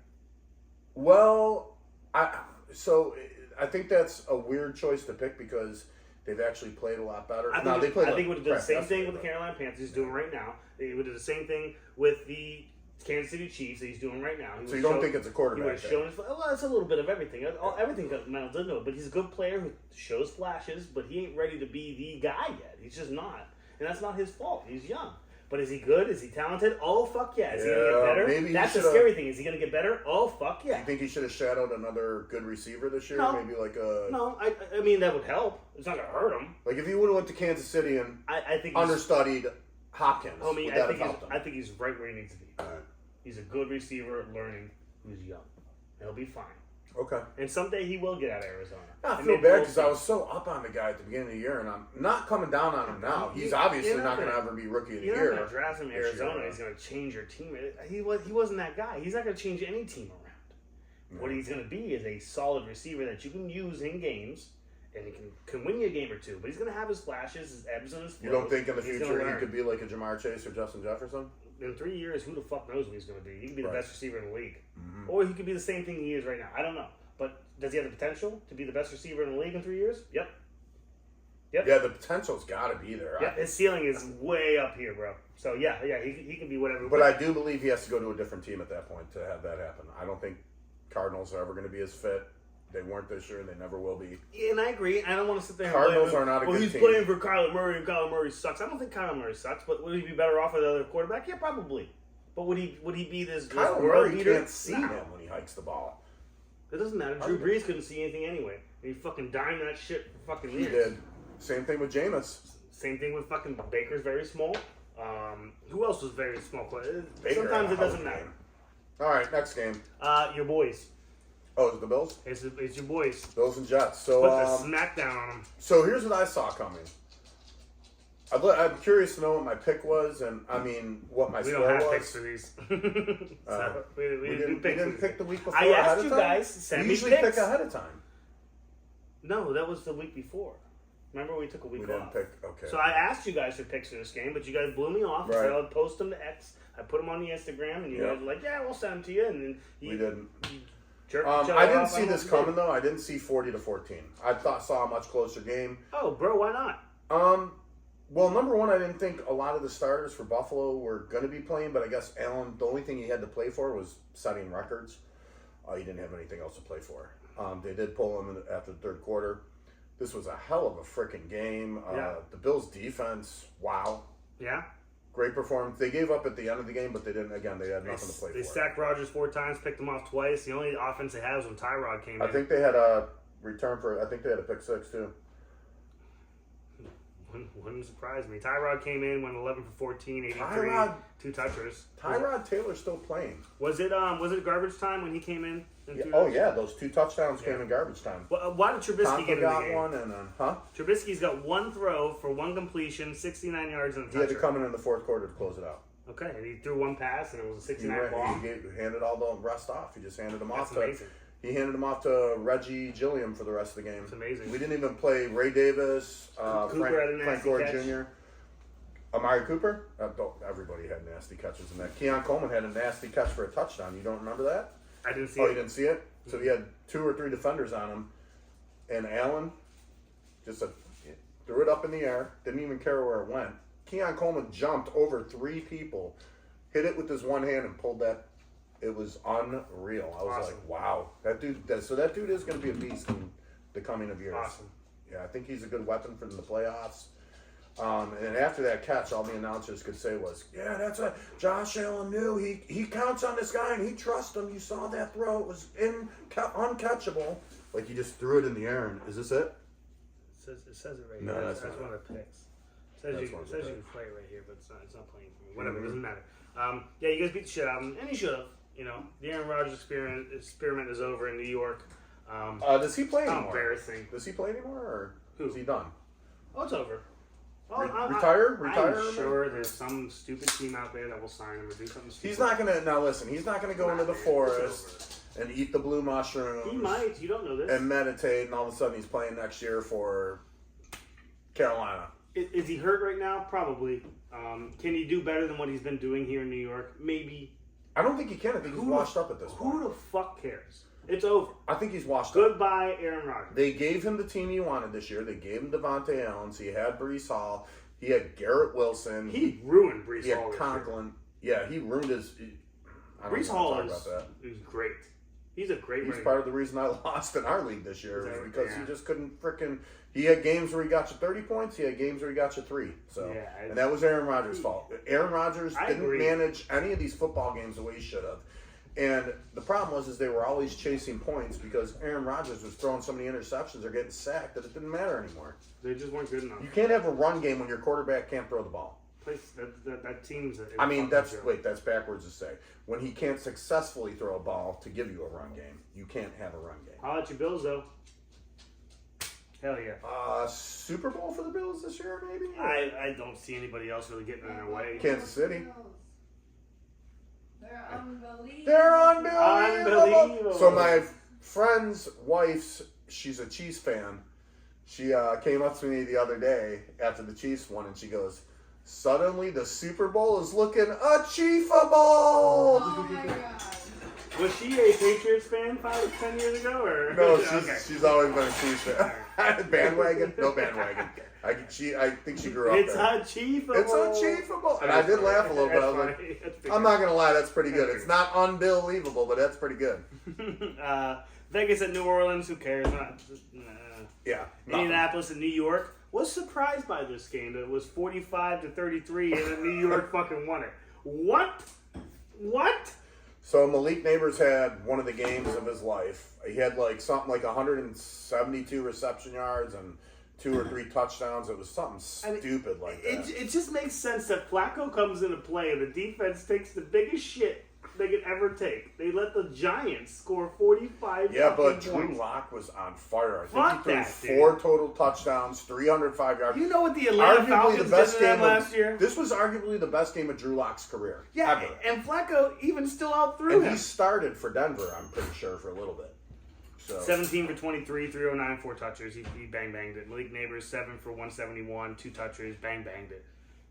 Well, I think that's a weird choice to pick because they've actually played a lot better. I No, think, they played. I think he would have done the crap same yesterday, thing with the but- Carolina Panthers. He's doing right now. He would do the same thing with the Kansas City Chiefs that he's doing right now. He So would you don't show- think it's a He would quarterback have thing? shown his. Well, it's a little bit of everything. Everything melds into it. But he's a good player who shows flashes, but he ain't ready to be the guy yet. He's just not, and that's not his fault. He's young. But is he good? Is he talented? Oh fuck yeah! Is he gonna Yeah, get better? maybe he That's the should've- scary thing. Is he gonna get better? Oh fuck yeah! You think he should have shadowed another good receiver this year? No. Maybe like a No, I mean that would help. It's not gonna hurt him. like if he would have went to Kansas City and I think he's, understudied Hopkins. homie, would I that think have helped him? I think he's right where he needs to be. Alright. He's a good receiver, learning. He's young. He'll be fine. Okay. And someday he will get out of Arizona. I And feel maybe bad we'll because see. I was so up on the guy at the beginning of the year, and I'm not coming down on him now. He's obviously You're not going to gonna- ever be rookie of the You're year. not going to draft him in this Arizona. year. He's going to change your team. He wasn't that guy. He's not going to change any team around. What he's going to be is a solid receiver that you can use in games, and he can win you a game or two. But he's going to have his flashes, his ebbs and his flows. You don't think in the He's future gonna he learn. could be like a Jamar Chase or Justin Jefferson? In 3 years, who the fuck knows what he's going to be? He could be the Right. best receiver in the league. Or he could be the same thing he is right now. I don't know. But does he have the potential to be the best receiver in the league in 3 years? Yep. Yeah, the potential's got to be there. Yeah, his ceiling is way up here, bro. So, yeah, he can be whatever. But I do believe he has to go to a different team at that point to have that happen. I don't think Cardinals are ever going to be as fit. They weren't this year, and they never will be. Yeah, and I agree. I don't want to sit there and Cardinals blame him. are not a well, good he's team. playing for Kyler Murray, and Kyler Murray sucks. I don't think Kyler Murray sucks, but would he be better off with another quarterback? Yeah, probably. But would he be this Kyler world Murray beater? can't see No. him when he hikes the ball. It doesn't matter. Drew Brees couldn't see anything anyway. And he fucking dimed that shit for fucking He years. did. Same thing with Jameis. Same thing with fucking Baker's very small. Who else was very small? Baker Sometimes had it a hell of doesn't a matter. game. All right, next game. Your boys. Oh, is it the Bills? It's your boys. Bills and Jets. Put the So, smackdown on them. so here's what I saw coming. I'm curious to know what my pick was, and I mean what my We score don't have was. picks for these. So, we We didn't pick the week before. I ahead asked of you time? guys to send We me usually picks. pick ahead of time. No, that was the week before. Remember, we took a We week didn't off. pick. Okay. So I asked you guys for picks for this game, but you guys blew me off. I Right. said I'd post them to X. I put them on the Instagram, and you Yeah. guys were like, "Yeah, we'll send them to you." And then you, we didn't. you jerked each other I didn't off see on this what we coming did. though. I didn't see 40-14. I saw a much closer game. Oh, bro, why not? Well, number one, I didn't think a lot of the starters for Buffalo were going to be playing, but I guess Allen, the only thing he had to play for was setting records. He didn't have anything else to play for. They did pull him after the third quarter. This was a hell of a freaking game. Yeah. The Bills' defense, wow. Yeah, Great performance. They gave up at the end of the game, but they didn't. Again, they had nothing to play they for. sacked Rodgers 4 times, picked him off twice. The only offense they had was when Tyrod came in. I think they had a return for. I think they had a pick six too. Wouldn't surprise me. Tyrod came in, went 11 for 14, 83, Tyrod- 2 touchers. Tyrod Taylor's still playing. Was it garbage time when he came in? And Yeah, threw oh that? yeah, those 2 touchdowns Yeah. came in garbage time. Why did Trubisky Tonka get in the got game? one, and Trubisky's got 1 throw for 1 completion, 69 yards and a he had to touchdown. come in the fourth quarter to close it out. Okay, and he threw 1 pass, and it was a He, 69 ball. handed all the rest off. He just handed them off That's amazing. He handed them off to Reggie Gilliam for the rest of the game. It's amazing. We didn't even play Ray Davis, Cooper had a Frank nasty Gore catch. Jr., Amari Cooper. Everybody had nasty catches in that. Keon Coleman had a nasty catch for a touchdown. You don't remember that? I didn't see Oh, it. you didn't see it? So he had 2 or 3 defenders on him, and Allen just threw it up in the air. Didn't even care where it went. Keon Coleman jumped over 3 people, hit it with his one hand, and pulled that. It was unreal. I was Awesome. like, wow, that dude. So that dude is going to be a beast in the coming of years. Awesome. Yeah, I think he's a good weapon for the playoffs. And then after that catch, all the announcers could say was, "Yeah, that's what Josh Allen knew. He counts on this guy and he trusts him. You saw that throw; it was uncatchable. Like he just threw it in the air. And is this it? It says it right No, here. that's That's not one of the picks. It says That's you, one it of the says you picks. can play it right here, but it's not playing for me. Whatever, it doesn't matter. Yeah, you guys beat the shit out of him, and he should have. You know, the Aaron Rodgers experiment is over in New York. Does he play How anymore? embarrassing. Does he play anymore, or Who? is he done? Oh, it's over. Well, Retire? I'm sure there's some stupid team out there that will sign him or do something stupid. He's not gonna. Now listen, he's not gonna go into the It's forest and eat the blue mushrooms. He might. You don't know this. And meditate, and all of a sudden he's playing next year for Carolina. Is he hurt right now? Probably. Can he do better than what he's been doing here in New York? Maybe. I don't think he can. I think he's washed up at this point. Who the fuck cares? It's over. I think he's washed up. Goodbye, Aaron Rodgers. They gave him the team he wanted this year. They gave him Devontae Allen. So he had Brees Hall. He had Garrett Wilson. He ruined Brees he had Hall. this year. Conklin. Yeah, he ruined his. I don't Brees even Hall wanna talk about that. is great. He's a great He's running part of the reason I lost in our league this year Is was that- because yeah. he just couldn't frickin'. He had games where he got you 30 points. He had games where he got you 3. So, Yeah, and that was Aaron Rodgers' fault. Aaron Rodgers I didn't agree. manage any of these football games the way he should have. And the problem was they were always chasing points because Aaron Rodgers was throwing so many interceptions or getting sacked that it didn't matter anymore. They just weren't good enough. You can't have a run game when your quarterback can't throw the ball. That team's. I mean, that's backwards to say. When he can't successfully throw a ball to give you a run game, you can't have a run game. I'll let you Bills though. Hell yeah. Super Bowl for the Bills this year, maybe? I don't see anybody else really getting in their way. Kansas City. They're unbelievable. They're unbelievable. Unbelievable. So my friend's wife's, she's a Chiefs fan. She came up to me the other day after the Chiefs won, and she goes, "Suddenly the Super Bowl is looking achievable." Oh my god. Was she a Patriots fan 5 or 10 years ago, or No, Okay. she's always been a Chiefs fan. Bandwagon? No bandwagon. I think she grew up It's there. achievable. It's achievable. And I did laugh a little bit. I was like, I'm not going to lie, that's pretty good. It's not unbelievable, but that's pretty good. Vegas at New Orleans, who cares? Yeah. nothing. Indianapolis and New York. Was surprised by this game. It was 45-33, and then New York fucking won it. What? So Malik Neighbors had one of the games of his life. He had something like 172 reception yards and 2 or 3 touchdowns. It was something stupid like that. It just makes sense that Flacco comes into play and the defense takes the biggest shit they could ever take. They let the Giants score 45 Yeah, but points. Drew Lock was on fire. I Fuck think he that, threw 4 total touchdowns, 305 yards. You know what the Atlanta Falcons did to them last year? This was arguably the best game of Drew Lock's career. Yeah, ever. and Flacco even still outthrew And him. he started for Denver, I'm pretty sure, for a little bit. So 17 for 23, 309, 4 touchers. He bang-banged it. Malik Neighbors, 7 for 171, 2 touchers, bang-banged it.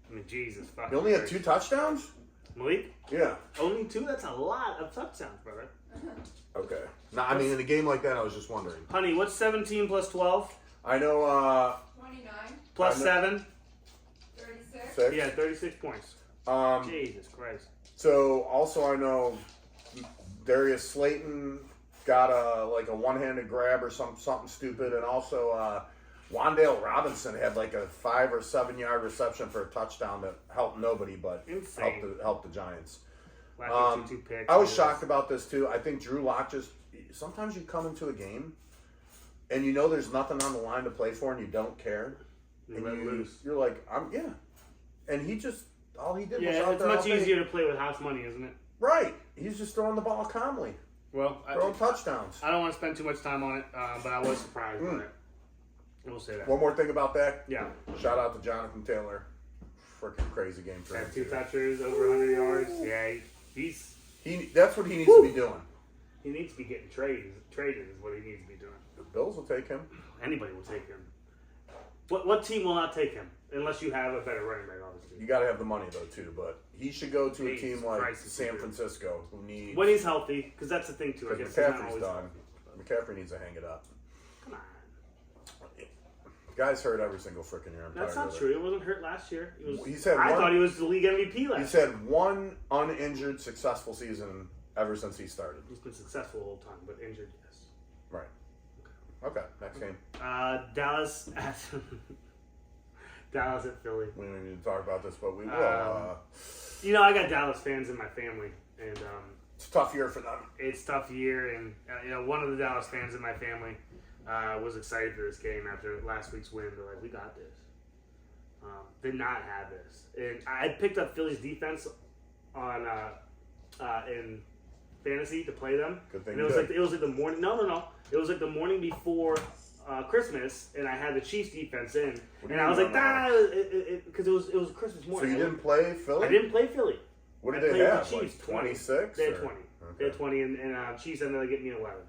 I mean, Jesus fucking he only had Christ. 2 touchdowns? Malik? Yeah. Only 2? That's a lot of touchdowns, brother. Okay. No, I mean, in a game like that, I was just wondering. Honey, what's 17 plus 12? I know, 29, Plus I know- 7? 36. 6. Yeah, 36 points. Jesus Christ. So, also I know Darius Slayton got a one-handed grab or something stupid, and also Wan'Dale Robinson had a 5 or 7 yard reception for a touchdown that helped nobody, but Insane. helped the Giants. Flacco 2 picks. I was shocked about this too. I think Drew Lock sometimes you come into a game and you know there's nothing on the line to play for and you don't care. You And let loose. you're like, and he just all he did was Yeah, out it's there all much day. easier to play with house money, isn't it? Right. He's just throwing the ball calmly, Well, throwing touchdowns. I don't want to spend too much time on it, but I was surprised by it. We'll say that. One more thing about that. Yeah. Shout out to Jonathan Taylor. Freaking crazy game for him. Had 2 touchers, over 100 yards. Yeah, he's That's what he needs to be doing. he needs to be getting traded. Traded is what he needs to be doing. The Bills will take him. Anybody will take him. What team will not take him unless you have a better running back, obviously. You got to have the money though too, but he should go to a Jesus team like Christ, San dude. Francisco, who needs. When he's healthy, because that's the thing too. I Because guess he's not McCaffrey's always done. healthy. McCaffrey needs to hang it up. Come on. Guy's hurt every single freaking year. I'm That's tired not of true. He wasn't hurt last year. He's had I one- thought he was the league MVP it. last He's year. had one uninjured successful season ever since he started. He's been successful the whole time, but injured, yes. Right. Okay. Next game. Dallas at Dallas at Philly. We don't need to talk about this, but we will. You know, I got Dallas fans in my family, and It's a tough year for them. it's a tough year. And one of the Dallas fans in my family was excited for this game after last week's win. They're like, "We got this." Did not have this, and I picked up Philly's defense on in fantasy to play them. Good thing And you it was did. like the morning. No. It was like the morning before Christmas, and I had the Chiefs defense in, What do and you I was mean like, on that? because it was Christmas So morning. you didn't play Philly? I didn't play Philly. What I did they played the have? Chiefs, Like 20. 26? They had or- 20. Okay. They had 20, and Chiefs ended up getting me 11.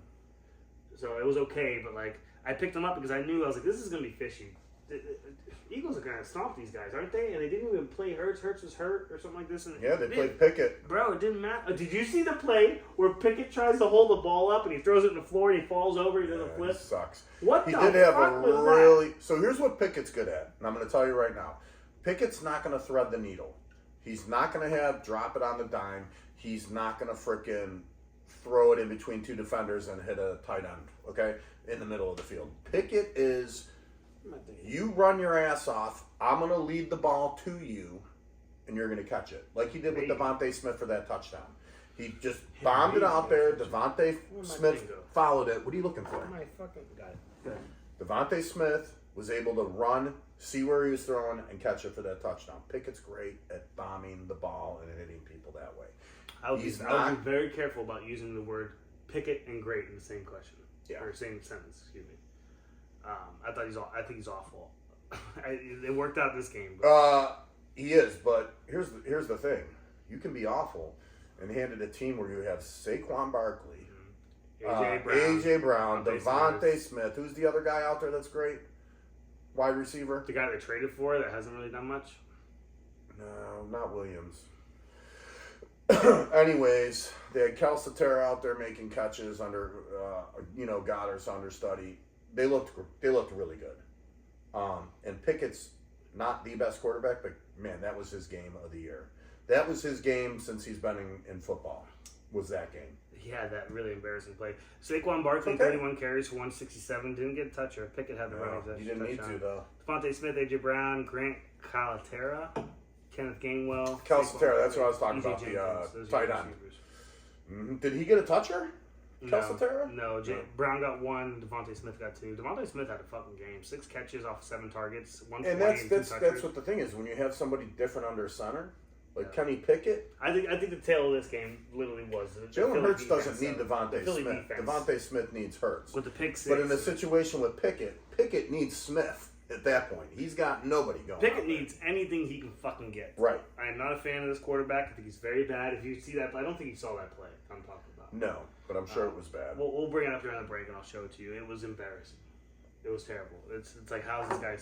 So it was okay, but I picked them up because I knew, I was like, this is going to be fishy. The Eagles are going to stomp these guys, aren't they? And they didn't even play Hurts. Hurts was hurt or something like this. And Yeah, they played Pickett. Bro, it didn't matter. Did you see the play where Pickett tries to hold the ball up and he throws it in the floor and he falls over, he does a Yeah, flip? he sucks. What He the did have fuck a was really. So here's what Pickett's good at, and I'm going to tell you right now. Pickett's not going to thread the needle. He's not going to drop it on the dime. He's not going to frickin' throw it in between 2 defenders and hit a tight end. Okay, in the middle of the field. Pickett is. You run your ass off. I'm going to lead the ball to you, and you're going to catch it. Like he did with Maybe. Devontae Smith for that touchdown. He just bombed it out there. Devontae Where'd my Smith thing go? followed it. What are you looking for? My fucking God. Good. Devontae Smith was able to run, see where he was throwing, and catch it for that touchdown. Pickett's great at bombing the ball and hitting people that way. I would He's be not- very careful about using the word Pickett and great in the same question. Yeah. Or same sentence, excuse me. I think he's awful. It worked out this game. But He is, but here's the thing: you can be awful and hand it a team where you have Saquon Barkley, AJ Brown, Devontae Smith. Who's the other guy out there that's great? Wide receiver? the guy they traded for that hasn't really done much. No, not Williams. Anyways, they had Calcaterra out there making catches under, Goddard's understudy. They looked really good. And Pickett's not the best quarterback, but man, that was his game of the year. That was his game since he's been in football. Was that game? He had that really embarrassing play. Saquon Barkley, Okay. 31 carries for 167, didn't get a touch. Or Pickett had the running No, you didn't need to though. Devontae Smith, AJ Brown, Grant Calcaterra, Kenneth Gainwell. Calcaterra, Saquon that's what I was talking Barkley, about, EJ the, Jenkins. Those are tight your end. receivers. Did he get a toucher? Calcaterra? No. Brown got 1. Devontae Smith got 2. Devontae Smith had a fucking game. 6 catches off 7 targets. 120 And that's what the thing is. When you have somebody different under center, like Kenny Pickett. I think the tail of this game literally was Jalen Hurts doesn't need Devontae Smith. Defense. Devontae Smith needs Hurts. With the pick 6. But in a situation with Pickett needs Smith at that point. He's got nobody going. Pickett needs anything he can fucking get. Right. I am not a fan of this quarterback. I think he's very bad. If you see that play, I don't think you saw that play I'm talking about. No, but I'm sure it was bad. We'll bring it up during the break and I'll show it to you. It was embarrassing. It was terrible. It's like, how's this guy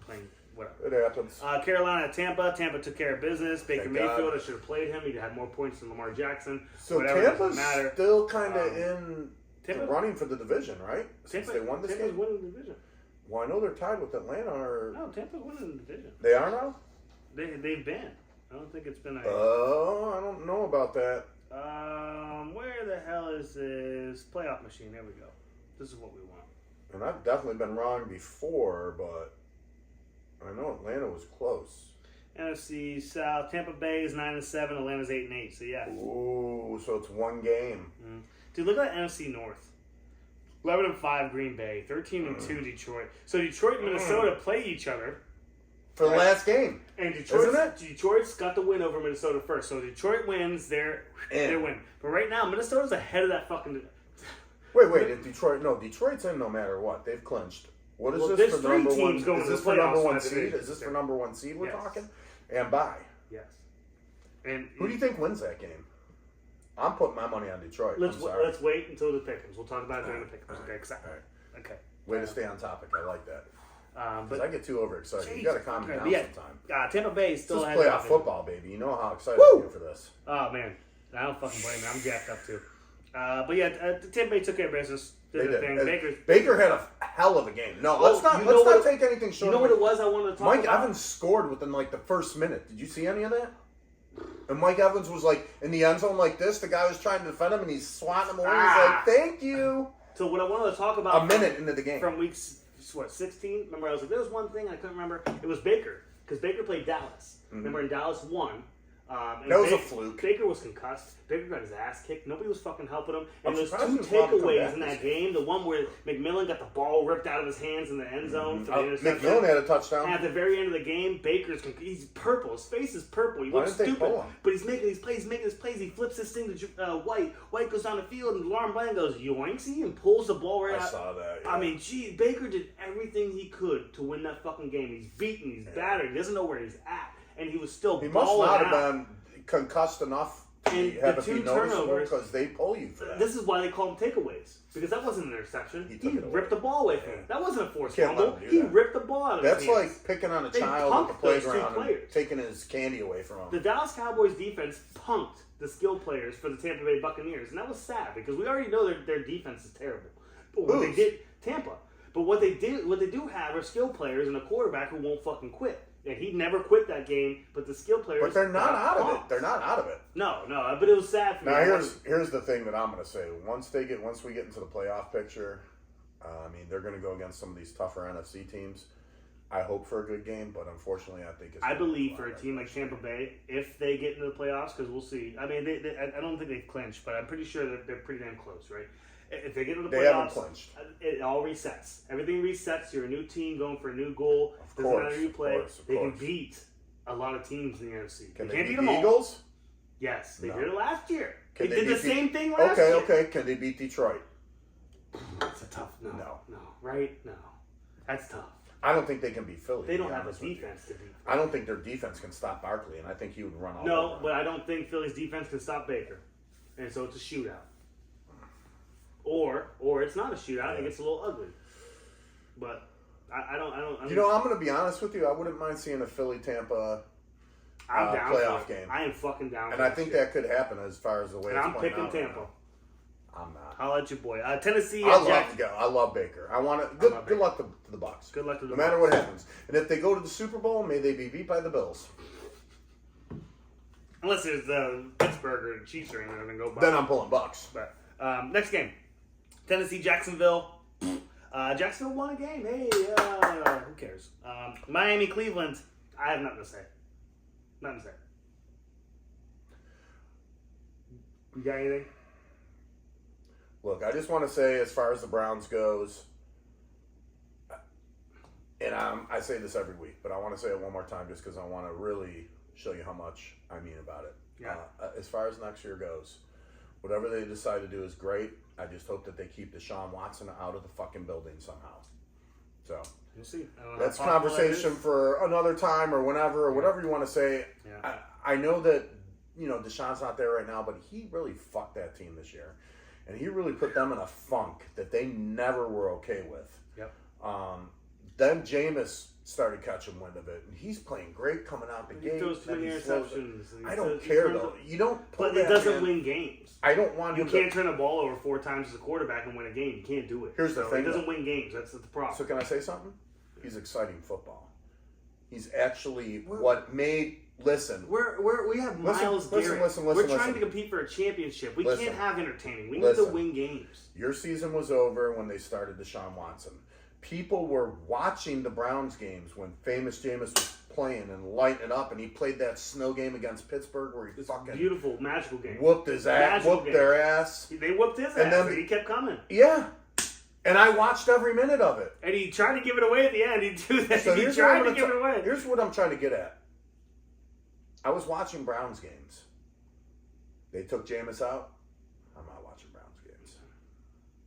playing? Whatever. It happens. Carolina at Tampa. Tampa took care of business. Baker Thank Mayfield, God. I should have played him. He had more points than Lamar Jackson. So Whatever, Tampa's doesn't matter. still kind of in Tampa- the running for the division, right? Since Tampa, they won this Tampa's game. winning the division. Well, I know they're tied with Atlanta. Or No, Tampa's winning the division. they are now. They've been. I don't think it's been a. Oh, I don't know about that. Where the hell is this playoff machine? There we go. This is what we want. And I've definitely been wrong before, but I know Atlanta was close. NFC South. Tampa Bay is 9-7. Atlanta's 8-8. So yeah. Ooh, so it's one game. Dude, look at that NFC North. 11-5 Green Bay. 13-2 Detroit. So Detroit and Minnesota play each other. For the last game. And Isn't it? Detroit's got the win over Minnesota first. So Detroit wins, their win. But right now, Minnesota's ahead of that fucking. Wait. If Detroit's in no matter what. They've clinched. What is Well, this there's for 3 number one? teams going Is to this the for number playoffs one in that seed? division. Is this for number one seed we're Yes. talking? And bye. Yes. And Who do you think wins that game? I'm putting my money on Detroit. let's I'm sorry. wait until the pick'ems. We'll talk about it during the pick'ems. Okay, exactly. All right. Okay. Way to stay on topic. I like that. Because But I get too overexcited. You got to calm me down sometime. Tampa Bay is This still is ahead of playoff them. football, baby. You know how excited Woo! I am for this. Oh man, I don't fucking blame me. I'm jacked up too. But yeah, Tampa Bay took care of business. They Did the did. thing. Baker had a hell of a game. No, Well, let's not you know what- take anything You short. know of what Mike- it was I wanted to talk Mike about? Evans scored within like the first minute. Did you see any of that? And Mike Evans was like in the end zone like this. The guy was trying to defend him, and he's swatting him away. He's like, "Thank you." So what I wanted to talk about A minute into the game. from weeks 16. Remember, I was like, there was one thing I couldn't remember. It was Baker because Baker played Dallas. Remember, and Dallas won. And That was a fluke. Baker was concussed. Baker got his ass kicked. Nobody was fucking helping him. And I'm those surprised two he was allowed to come takeaways back in this that game, the one where McMillan got the ball ripped out of his hands in the end zone for the interception. McMillan had a And touchdown. at the very end of the game, he's purple. His face is purple. He Why looks didn't they stupid. pull him? But he's making these plays. He flips this thing to White. White goes down the field, and Lauren Bland goes yoinksy and pulls the ball right I out. saw that. Yeah. I mean, gee, Baker did everything he could to win that fucking game. He's beaten. He's battered. He doesn't know where he's at. And he was still he must balling not out. have been concussed enough to And have the it be two noticeable turnovers- because they pull you for that. This is why they call them takeaways. Because that wasn't an interception. He He took it away. ripped the ball away from him. That wasn't a forced Can't let fumble. him do He that. ripped the ball out of That's his hands. like picking on a They child at the punked those two playground and players. taking his candy away from The him. Dallas Cowboys defense punked the skill players for the Tampa Bay Buccaneers, and that was sad because we already know their defense is terrible. But what they Whose? did, Tampa. But what they do have are skill players and a quarterback who won't fucking quit. And he never quit that game, but the skill players. But they're not got out of it. punked. They're not out of it. No, but it was sad for me. Now here's the thing that I'm going to say. Once we get into the playoff picture, I mean they're going to go against some of these tougher NFC teams. I hope for a good game, but unfortunately, I think it's. I gonna be believe a for a lot team like like Tampa Bay, if they get into the playoffs, because we'll see. I mean, I don't think they've clinched, but I'm pretty sure that they're pretty damn close, right? If they get into the They haven't playoffs, clinched. it all resets. Everything resets. You're a new team going for a new goal. Of Doesn't course, matter who you play. of They can course. beat a lot of teams in the NFC. Can they they can't beat beat them the all. Eagles? Yes, they No. did it last year. Can they they did the beat same thing last year. Okay. Can they beat Detroit? That's a tough no, right? No, that's tough. I don't think they can beat Philly. They to don't be have a honest with you. defense to beat. I don't think their defense can stop Barkley, and I think he would run all No, over but him. I don't think Philly's defense can stop Baker, and so it's a shootout. Or it's not a shootout. I think it's a little ugly. But I don't. You know, I'm going to be honest with you. I wouldn't mind seeing a Philly-Tampa I'm down playoff for it. game. I am fucking down. And for I that think shit. that could happen as far as the way And it's I'm playing picking out right Tampa. now. I'm not. I'll let you boy. Tennessee. I love Jack- to go. I love Baker. I want to. love Good Baker. luck to the Bucks. Good luck to the No matter Bucks. what happens. And if they go to the Super Bowl, may they be beat by the Bills. Unless there's Pittsburgh or the Chiefs or anything, then go. Then I'm pulling Bucks. But next game, Tennessee Jacksonville. Jacksonville won a game. Hey, who cares? Miami Cleveland. I have nothing to say. Nothing to say. You got anything? Look, I just want to say, as far as the Browns goes, and I say this every week, but I want to say it one more time just because I want to really show you how much I mean about it. Yeah. As far as next year goes, whatever they decide to do is great. I just hope that they keep Deshaun Watson out of the fucking building somehow. So We'll see. I don't know that's how possible that conversation is. for another time or whenever or whatever you want to say. Yeah. I know that Deshaun's not there right now, but he really fucked that team this year, and he really put them in a funk that they never were okay with. Yep. Then Jameis started catching wind of it, and he's playing great coming out the He gate. throws too then many he slows it. interceptions. I don't care throws though. it- You don't. Pull But it that doesn't man. win games. I don't want You him can't to. turn a ball over 4 times as a quarterback and win a game. You can't do it. Here's the thing, It doesn't though. win games. That's the problem. So can I say something? He's exciting football. He's actually what made. Listen, We have Miles Garrett. listen, We're trying listen. to compete for a championship. We Listen. can't have entertaining. We need Listen. to win games. your season was over when they started Deshaun Watson. People were watching the Browns games when famous Jameis was playing and lighting it up, and he played that snow game against Pittsburgh where he It's fucking beautiful, magical game. whooped his ass, Magical whooped game. their ass. They whooped his And ass, then- and he kept coming. Yeah, and I watched every minute of it. And he tried to give it away at the end. He do that. So he here's tried what to I'm give it away. Here's what I'm trying to get at. I was watching Browns games. They took Jameis out. I'm not watching Browns games.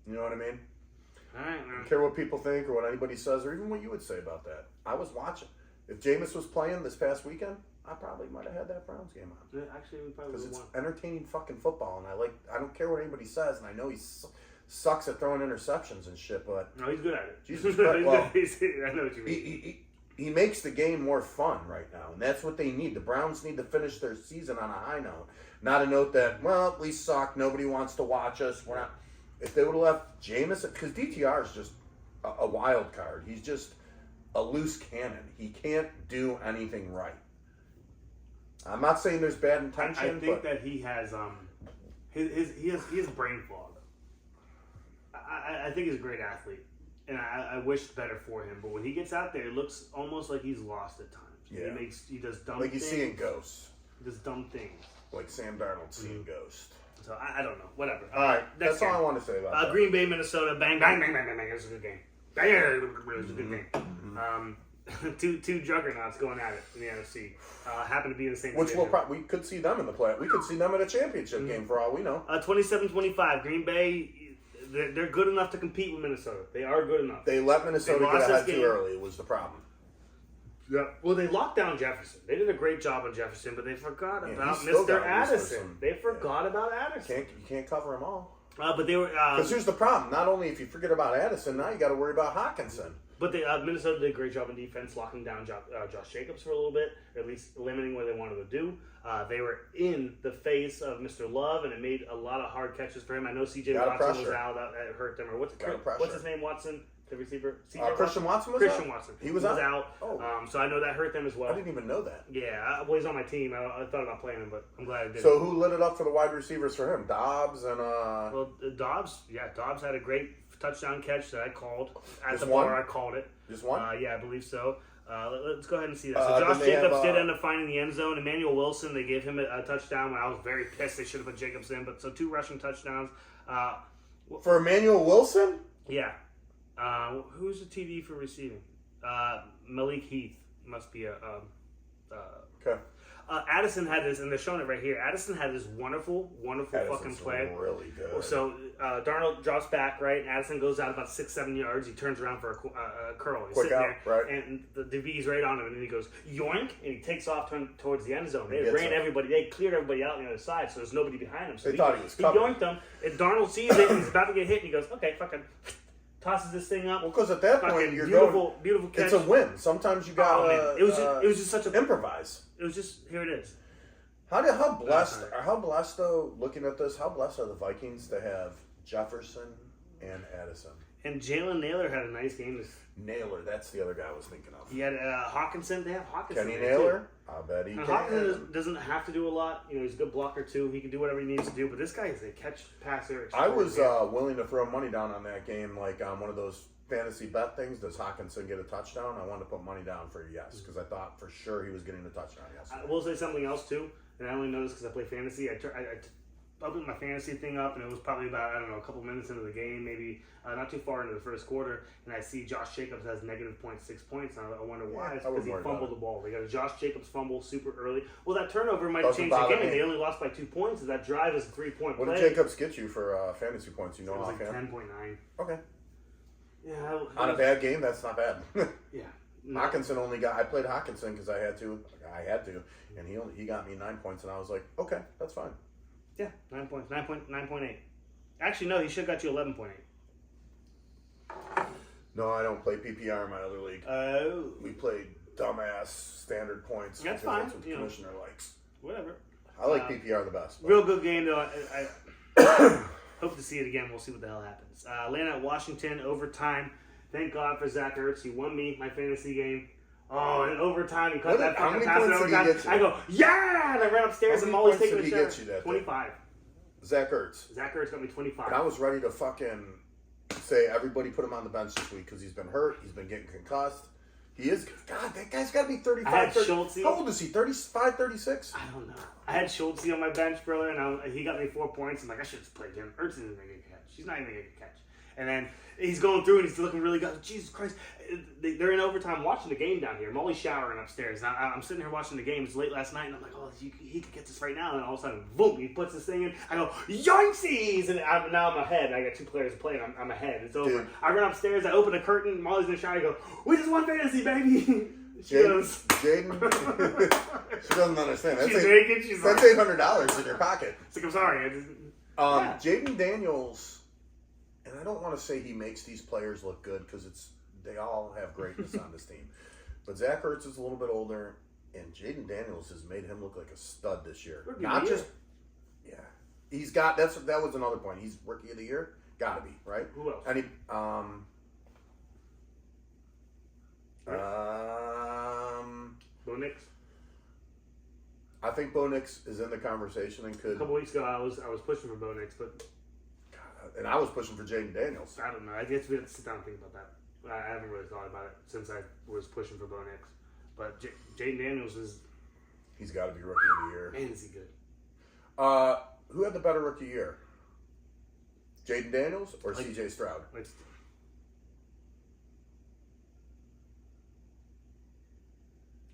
You know what I mean? All right, I man. don't care what people think or what anybody says or even what you would say about that. I was watching. If Jameis was playing this past weekend, I probably might have had that Browns game on. Yeah, actually, we probably Because would it's have won. entertaining fucking football, and I don't care what anybody says, and I know he sucks at throwing interceptions and shit, but No, he's good at it. Jesus Christ, well, I know what you mean. he makes the game more fun right now, and that's what they need. The Browns need to finish their season on a high note, not a note that, well, we suck, nobody wants to watch us. We're not. If they would have left Jameis, because DTR is just a wild card. He's just a loose cannon. He can't do anything right. I'm not saying there's bad intention, I think but that he has he has brain fog. I think he's a great athlete, and I wish better for him. But when he gets out there, it looks almost like he's lost at times. Yeah. He does dumb like things. he's seeing ghosts, He does dumb things. like Sam Darnold seeing ghosts. So I don't know. Whatever. All right, Next that's all I game. want to say about that. Green Bay, Minnesota. Bang, bang, bang, bang, bang, bang. It was a good game. Bang, it was a good game. Two juggernauts going at it in the NFC. Happen to be in the same Which division. we could see them in the play. We could see them in a championship game for all we know. 27-25. Green Bay, they're good enough to compete with Minnesota. They are good enough. They let Minnesota They get lost this ahead too game. early. Was the problem? Yeah. Well, they locked down Jefferson. They did a great job on Jefferson, but they forgot Yeah, about he's still Mr. got use for Addison. some- They forgot about Addison. You can't cover them all. But they were. Because here's the problem. Not only if you forget about Addison, now you got to worry about Hawkinson. But Minnesota did a great job in defense, locking down Josh Jacobs for a little bit, or at least limiting what they wanted to do. They were in the face of Mr. Love, and it made a lot of hard catches for him. I know C.J. Gotta Watson was pressure. out. That hurt them. Or what's Gotta his name? Watson, the receiver? Christian Watson was Christian out? Watson. He was out? Oh. So I know that hurt them as well. I didn't even know that. Yeah, well, he's on my team. I thought about playing him, but I'm glad I did. So who lit it up for the wide receivers for him? Dobbs and Well, Dobbs had a great touchdown catch that I called. At Just the one? bar, I called it. just one? Yeah, I believe so. Let's go ahead and see that. then So Josh they have, Jacobs did end up finding the end zone. Emmanuel Wilson, they gave him a touchdown when I was very pissed. They should have put Jacobs in, but so 2 rushing touchdowns. For Emmanuel Wilson? Yeah. Who's the TD for receiving? Malik Heath must be a. Okay. Addison had this, and they're showing it right here. Addison had this wonderful fucking Addison's play. really good. So Darnold drops back, right, and Addison goes out about 6-7 yards. He turns around for a curl. He's Quick sitting out, there, right. and the DB's right on him, and then he goes yoink, and he takes off towards the end zone. They Gets ran him. everybody. They cleared everybody out on the other side, so there's nobody behind him. So They thought he was he covered. yoinked them, and Darnold sees it, and he's about to get hit, and he goes, okay, fucking tosses this thing up. Well, because at that point Fucking you're beautiful catch. It's a win. Sometimes you got Oh, man. It was just such a. improvise. It was just here it is. How blessed right. how blessed though, looking at this, how blessed are the Vikings to have Jefferson and Addison? And Jalen Naylor had a nice game. Naylor, that's the other guy I was thinking of. He had Hawkinson. They have Hawkinson. Kenny there, too. Naylor? I bet he And can. Hawkinson doesn't have to do a lot. You know, he's a good blocker too. He can do whatever he needs to do. But this guy is a catch passer. I was extraordinaire. willing to throw money down on that game, like on one of those fantasy bet things. Does Hawkinson get a touchdown? I wanted to put money down for yes, because I thought for sure he was getting a touchdown yesterday. I will say something else too, and I only know this because I play fantasy. opened my fantasy thing up, and it was probably about, I don't know, a couple minutes into the game, maybe not too far into the first quarter, and I see Josh Jacobs has negative 0.6 points, and I wonder why. It's because he fumbled the ball. They got a Josh Jacobs fumble super early. Well, that turnover might have changed the game. They only lost by 2 points, and that drive is a 3-point play. What did Jacobs get you for fantasy points? You know, it was like offhand? 10.9. Okay. Yeah. On a bad game, that's not bad. Yeah. Hawkinson only got. I played Hawkinson because I had to, and he got me 9 points, and I was like, okay, that's fine. Yeah, 9 points, 9.8. Actually, no, he should have got you 11.8. No, I don't play PPR in my other league. Oh, We played dumbass standard points. That's because fine, That's what the commissioner likes. whatever. I like PPR the best. But. Real good game though. I hope to see it again. We'll see what the hell happens. Atlanta at Washington overtime. Thank God for Zach Ertz. He won me my fantasy game. Oh, in overtime, he caught that How fucking many pass in points did he overtime. get you? I go, yeah! And I ran upstairs How and many Molly's points taking did a he shot. get you that day? 25. Zach Ertz. Zach Ertz got me 25. And I was ready to fucking say everybody put him on the bench this week because he's been hurt. He's been getting concussed. He is. God, that guy's got to be 35. I had 30, Schultz. how old is he? 35, 36? I don't know. I had Schultz on my bench, brother, and he got me 4 points. I'm like, I should have played him. Ertz isn't going to get a catch. She's not even going to get a catch. And then he's going through and he's looking really good. Jesus Christ. They're in overtime watching the game down here. Molly's showering upstairs. And I'm sitting here watching the game. It's late last night, and I'm like, oh, he could get this right now. And all of a sudden, boom, he puts this thing in. I go, yoinksies! And now I'm ahead. I got 2 players to play, and I'm ahead. It's over. Dude. I run upstairs. I open the curtain. Molly's in the shower. I go, we just won fantasy, baby. She goes, Jaden. She doesn't understand. she's naked. She's That's like, $800 in your pocket. it's like, I'm sorry. I just, Jaden Daniels, and I don't want to say he makes these players look good because they all have greatness on this team. But Zach Ertz is a little bit older, and Jaden Daniels has made him look like a stud this year. Not just, yeah. He's got that was another point. He's rookie of the year, gotta be right. Who else? And Bo Nix. I think Bo Nix is in the conversation and A could. couple weeks ago, I was pushing for Bo Nix, but And I was pushing for Jaden Daniels. I don't know. I guess we have to sit down and think about that. I haven't really thought about it since I was pushing for Bo Nix. But Jaden Daniels is, He's got to be rookie of the year. man, is he good? Who had the better rookie year? Jaden Daniels or C.J. Stroud? Like,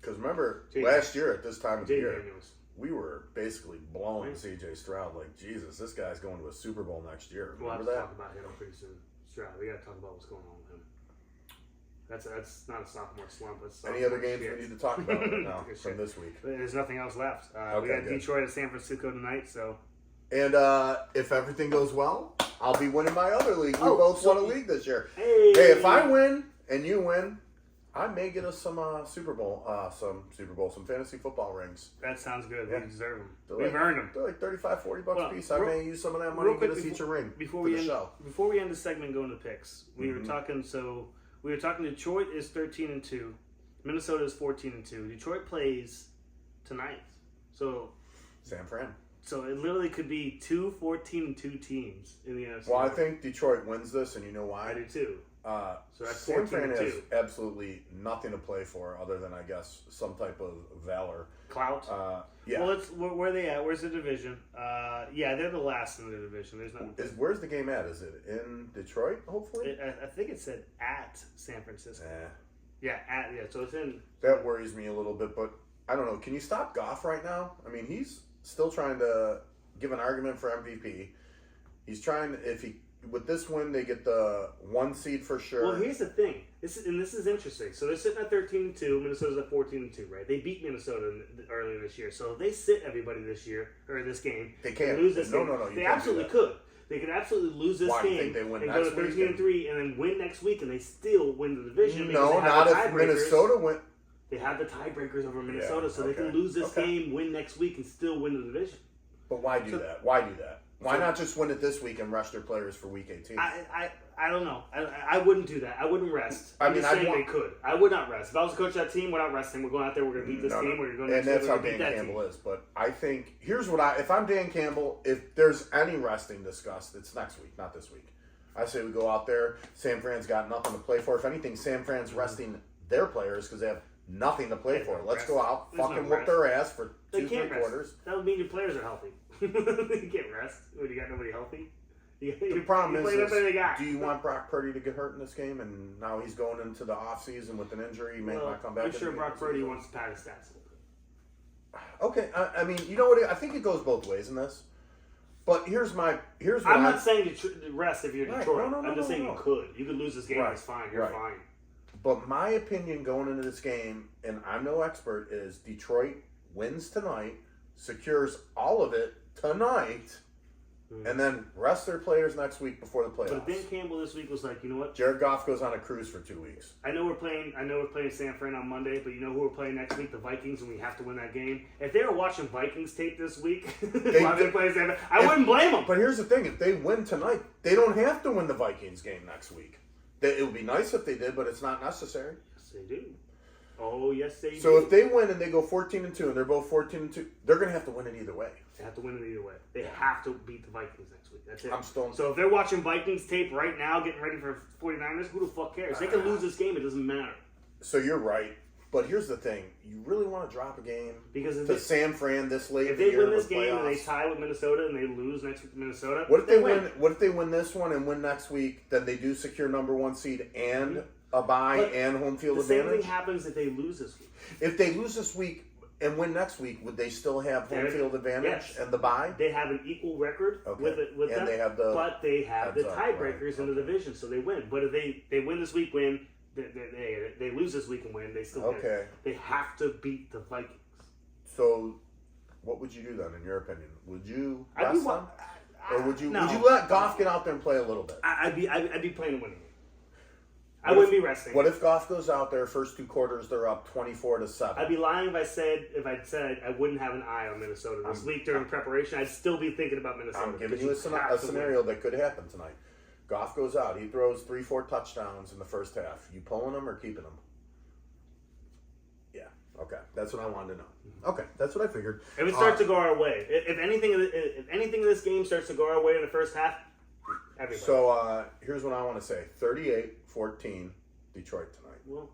Because remember, Jaden- last year at this time of the Jaden year, Daniels. we were basically blowing Right. C.J. Stroud like, Jesus, this guy's going to a Super Bowl next year. We'll have Remember to that? talk about him pretty soon. Stroud, we got to talk about what's going on with him. That's not a sophomore slump. That's Any other games shit. we need to talk about right now Good from shit. this week? There's nothing else left. We Okay, got good. Detroit at San Francisco tonight, so And if everything goes well, I'll be winning my other league. We Oh, both so won a league this year. hey, Hey, if I win and you win, I may get us some some fantasy football rings. that sounds good. Yeah. We deserve them. They're We've like- earned them. They're like $35-$40 Well, a piece. I real- may use some of that money real and get quick us each a ring Before for we the end, show. before we end the segment, going to picks. We were talking. So we were talking. Detroit is 13-2. Minnesota is 14-2. Detroit plays tonight. So San Fran. it literally could be 2 14-2 teams in the NFC. Well, I think Detroit wins this, and you know I why? do too. So that's San Fran 14-2. has absolutely nothing to play for other than, I guess, some type of valor. Clout. Yeah. Well, where are they at? Where's the division? Yeah, they're the last in the division. There's nothing. Where's the game at? Is it in Detroit, hopefully? I think it said at San Francisco. Eh. Yeah, so it's in. That worries me a little bit, but I don't know. Can you stop Goff right now? I mean, he's still trying to give an argument for MVP. He's trying, with this win, they get the 1 seed for sure. Well, here's the thing. This is interesting. So they're sitting at 13-2. Minnesota's at 14-2, right? They beat Minnesota earlier this year. So if they sit everybody this year or this game, They can't. lose this No, game. no, you They can't absolutely do that. could. They could absolutely lose this Why, you game think they win and go to next week 13-3 and then win next week, and they still win the division. because No, they have not the if tiebreakers. Minnesota went. They have the tiebreakers over Minnesota, so they okay, can lose this okay. game, win next week, and still win the division. But why do So- that? Why do that? Why not just win it this week and rest their players for week 18? I don't know. I wouldn't do that. I wouldn't rest. I I'm mean, just I'd saying want- they could. I would not rest. If I was the coach of that team, we're not resting. We're going out there. We're going to beat this No, no. team. We're going to go And next that's week. how We're going to Dan beat that Campbell team. is. But I think here's what if I'm Dan Campbell, if there's any resting discussed, it's next week, not this week. I say we go out there. San Fran's got nothing to play for. If anything, San Fran's resting their players because they have nothing to play There's for. no Let's rest. go out, There's fucking no whoop rest. their ass for They 2-3 can't rest. quarters. That would mean your players are healthy. You can't rest when you got nobody healthy. The problem is, everybody they got. do you want Brock Purdy to get hurt in this game, and now he's going into the offseason with an injury? He may Well, not come back. I'm in sure the Brock game. Purdy wants to pad his stats a little bit. Okay, I mean, you know what? I think it goes both ways in this. But here's what I'm not saying to rest if you're Right. Detroit. No, I'm just saying no. you could. You could lose this game. Right. It's fine. You're Right. fine. But my opinion going into this game, and I'm no expert, is Detroit wins tonight, secures all of it tonight, and then rest their players next week before the playoffs. But Dan Campbell this week was like, you know what? Jared Goff goes on a cruise for 2 weeks. I know we're playing San Fran on Monday, but you know who we're playing next week? The Vikings, and we have to win that game. If they were watching Vikings tape this week, while they play San Fran, I wouldn't blame them. But here's the thing: if they win tonight, they don't have to win the Vikings game next week. It would be nice if they did, but it's not necessary. Yes, they do. Oh, yes, they do. So if they win and they go 14-2, and they're both 14-2, they're going to have to win it either way. They have to win it either way. They have to beat the Vikings next week. That's it. I'm still- So if they're watching Vikings tape right now, getting ready for 49ers, who the fuck cares? They can lose this game. It doesn't matter. So you're right, but here's the thing: you really want to drop a game Because if to they- San Fran this late If in the they year win this with game and they playoffs? tie with Minnesota and they lose next week to Minnesota, What if they win? What if they win this one and win next week? Then they do secure number 1 seed and a bye But and home field The same advantage. thing happens if they lose this week. If they lose this week and win next week, would they still have home They're- field advantage yes. and the bye? They have an equal record Okay. with And them, they have the but they have the heads up, tiebreakers right, in the okay. division, so they win. But if they win this week, they lose this week and win, they still get Okay. it. They have to beat the Vikings. So, what would you do then, in your opinion? Would you I'd be rest them, or would you no. let Goff get out there and play a little bit? I'd be playing a winning game. I wouldn't be resting. What if Goff goes out there first 2 quarters they're up 24-7? I'd be lying if I said I wouldn't have an eye on Minnesota this week during preparation. I'd still be thinking about Minnesota. I'm giving because you a have to scenario that could happen tonight. Goff goes out, he throws 3-4 touchdowns in the first half. You pulling him or keeping him? Yeah. Okay, that's what I wanted to know. Okay, that's what I figured. If it starts to go our way, if anything in this game starts to go our way in the first half, everybody. So here's what I want to say: 38-14, Detroit tonight. Well,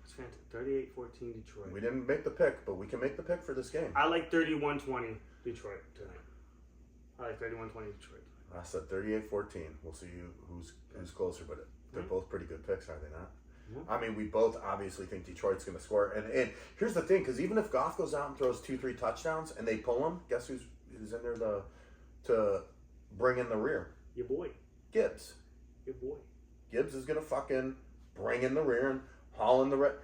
it's fantastic. 38-14 Detroit. We didn't make the pick, but we can make the pick for this game. I like 31-20 Detroit tonight. I like 31-20 Detroit. I said 38-14. We'll see who's closer, but they're both pretty good picks, are they not? Yeah. I mean, we both obviously think Detroit's going to score. And here's the thing, because even if Goff goes out and throws 2-3 touchdowns and they pull him, guess who's in there to bring in the rear? Your boy. Gibbs. Your boy. Gibbs is going to fucking bring in the rear and haul in the rear.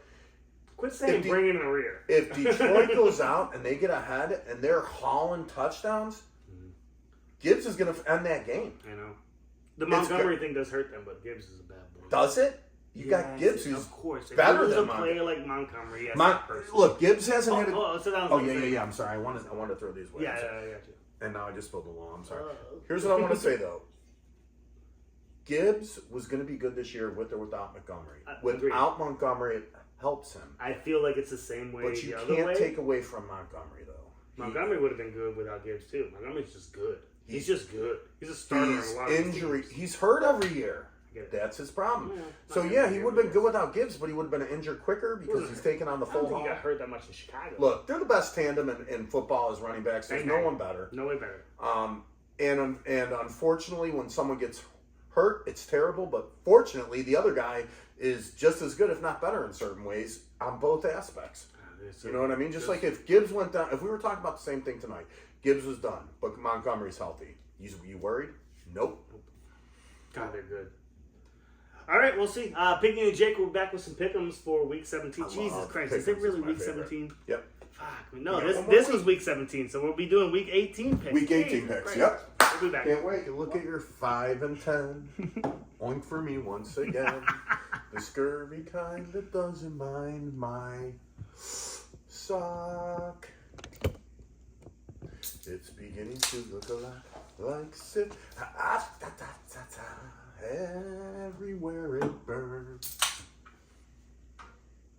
Quit saying If bring in the rear. If Detroit goes out and they get ahead and they're hauling touchdowns, Gibbs is going to end that game. I know. The Montgomery thing does hurt them, but Gibbs is a bad boy. Does it? You got Yes, Gibbs, who's of course. If better you lose than a Montgomery. player like Montgomery, yes, Look, Gibbs hasn't had a... so that was Oh, what I'm saying. yeah. I'm sorry. I wanted to throw these away. Yeah, I'm sorry. I got you. And now I just spilled the law. I'm sorry. Oh. Here's what I want to say, though. Gibbs was going to be good this year with or without Montgomery. Agreed. Without Montgomery, it helps him. I feel like it's the same way But you the other can't way. take away from Montgomery, though. Montgomery would have been good without Gibbs, too. Montgomery's just good. He's just good. He's a starter in He's a lot of injury. teams. He's hurt every year. I get it. That's his problem. Yeah, So not yeah, every he year, would have been but good without Gibbs, but he would have been injured quicker because he's taking on the I full don't think he haul. got hurt that much in Chicago. Look, they're the best tandem in football as running backs. There's no one better. No way better. And unfortunately, when someone gets hurt, it's terrible. But fortunately, the other guy is just as good, if not better, in certain ways on both aspects. You know what I mean? Just like if Gibbs went down, if we were talking about the same thing tonight, Gibbs was done, but Montgomery's healthy. You worried? Nope. God, they're good. All right, we'll see. Picking and Jake, we're back with some pick'ems for Week 17. I Jesus love Christ, pick'ems. is it really It's my Week favorite. 17? Yep. Fuck. No, We got one more this was week. Week 17, so we'll be doing Week 18 picks. Week 18 Jesus picks, Christ. yep. We'll be back. Can't wait to look at your 5 and 10. Oink for me once again. The scurvy kind that doesn't mind my sock. It's beginning to look a lot like sip. Everywhere it burns.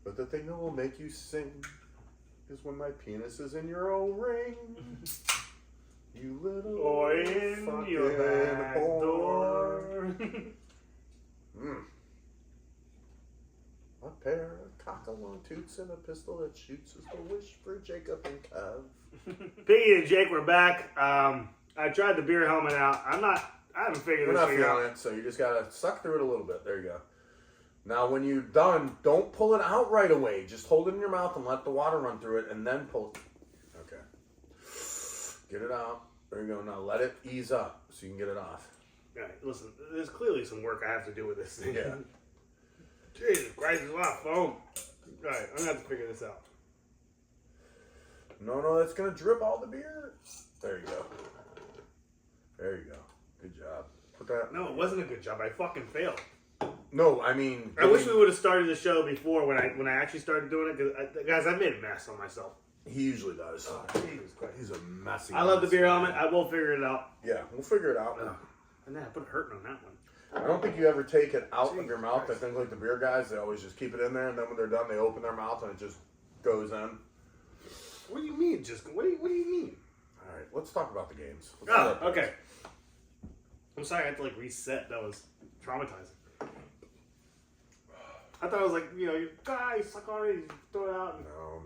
But the thing that will make you sing is when my penis is in your O-ring. You little Or in fucking your back whore. door. Mm. What pair of cock-a-long toots and a pistol that shoots is the wish for Jacob and Kev. Piggy and Jake, we're back. I tried the beer helmet out. I haven't figured We're this not thing out. feeling it, so you just gotta suck through it a little bit. There you go. Now, when you're done, don't pull it out right away. Just hold it in your mouth and let the water run through it, and then pull it. Okay. Get it out. There you go. Now let it ease up so you can get it off. All right, listen, there's clearly some work I have to do with this thing. Yeah. Jesus Christ, it's a lot of foam. All right, I'm going to have to figure this out. No, that's gonna drip all the beer. There you go. There you go. Good job. Put that. No, it wasn't a good job. I fucking failed. No, I mean. I wish we would have started the show before when I actually started doing it. Because, guys, I made a mess on myself. He usually does. Oh, Jesus Christ. He's a messy. I love the mess. beer helmet. I will figure it out. Yeah, we'll figure it out. And then I put a hurting on that one. I don't think you ever take it out of Jesus your mouth. Christ. I think like the beer guys, they always just keep it in there, and then when they're done, they open their mouth and it just goes in. What do you mean? What do you mean? All right, let's talk about the games. Let's Oh, talk about okay. I'm sorry, I had to like reset. That was traumatizing. I thought it was like, you guys suck already, throw it out. No.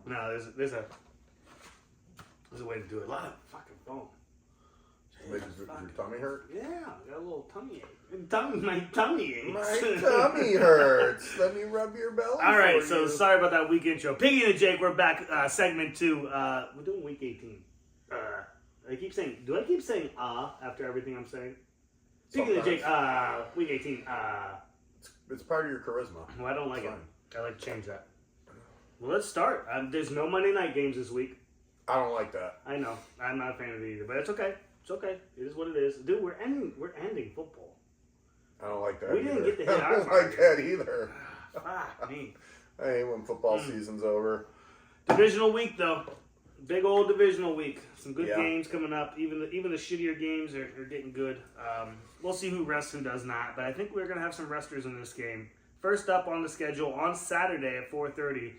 No, there's a way to do it. A lot of fucking foam. Make your tummy hurt? Yeah, I got a little tummy ache. My tummy aches. My tummy hurts. Let me rub your belly. All right, for so you. sorry about that week intro. Piggy and Jake, we're back. Segment 2. We're doing week 18. I keep saying, do I keep saying after everything I'm saying? Piggy and Jake, week 18. It's part of your charisma. Well, I don't like It's it. fine. I like to change that. Well, let's start. There's no Monday night games this week. I don't like that. I know. I'm not a fan of it either, but it's okay. It's okay. It is what it is. Dude, we're ending football. I don't like that. We didn't either. get to hit I our don't like target. that either. Fuck me. I hate when football season's over. Divisional week though, big old divisional week. Some good Yeah. games coming up. Even the shittier games are getting good. We'll see who rests, who does not. But I think we're gonna have some resters in this game. First up on the schedule on Saturday at 4:30,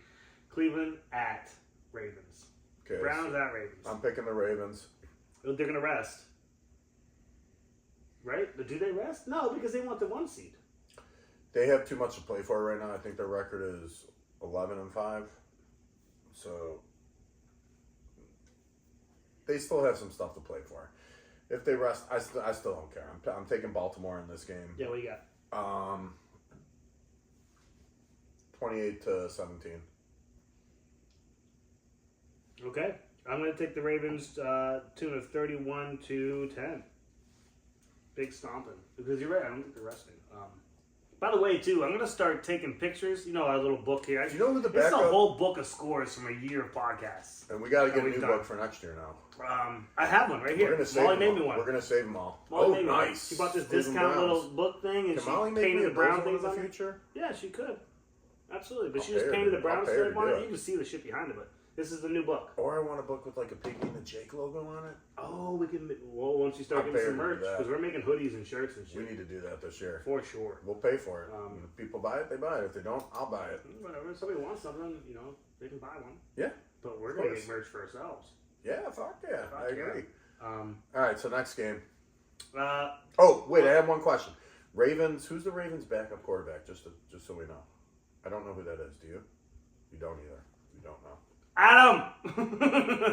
Cleveland at Ravens. Okay, Browns at Ravens. I'm picking the Ravens. They're gonna rest, right? But do they rest? No, because they want the 1 seed. They have too much to play for right now. I think their record is 11-5. So they still have some stuff to play for. If they rest, I still don't care. I'm taking Baltimore in this game. Yeah, what do you got? 28-17. Okay, I'm gonna take the Ravens tune of 31-10. Big stomping because you're right. I don't think they're resting. By the way, too, I'm gonna start taking pictures. You know, our little book here. Do you know who the It's a backup? whole book of scores from a year of podcasts. And we got to get a we've new done. book for next year now. I have one right We're here. gonna save Molly them made all. me one. We're gonna save them all. Molly made me one. Nice. She bought this Cleveland discount Browns. little book thing, and Can she Molly make painted me the a brown Browns one things in on the it. future? Yeah, she could. Absolutely, but she I'll just pay her painted the to- brown I'll pay her stripe to on do it. it. You can see the shit behind it, but this is the new book. Or I want a book with like a Piggy and the Jake logo on it. Oh, we can. Well, once you start I'll getting pay some her to merch, do that. because we're making hoodies and shirts and shit. We need to do that this year. For sure. We'll pay for it. Um, If people buy it, they buy it. If they don't, I'll buy it. Whatever. If somebody wants something, they can buy one. Yeah. But we're Of gonna course. get merch for ourselves. Yeah, fuck yeah. Fuck I agree. yeah. All right, so next game. Uh, Oh, wait, I have one question. Ravens, who's the Ravens' backup quarterback? Just so we know. I don't know who that is. Do you? You don't either. You don't know. Adam.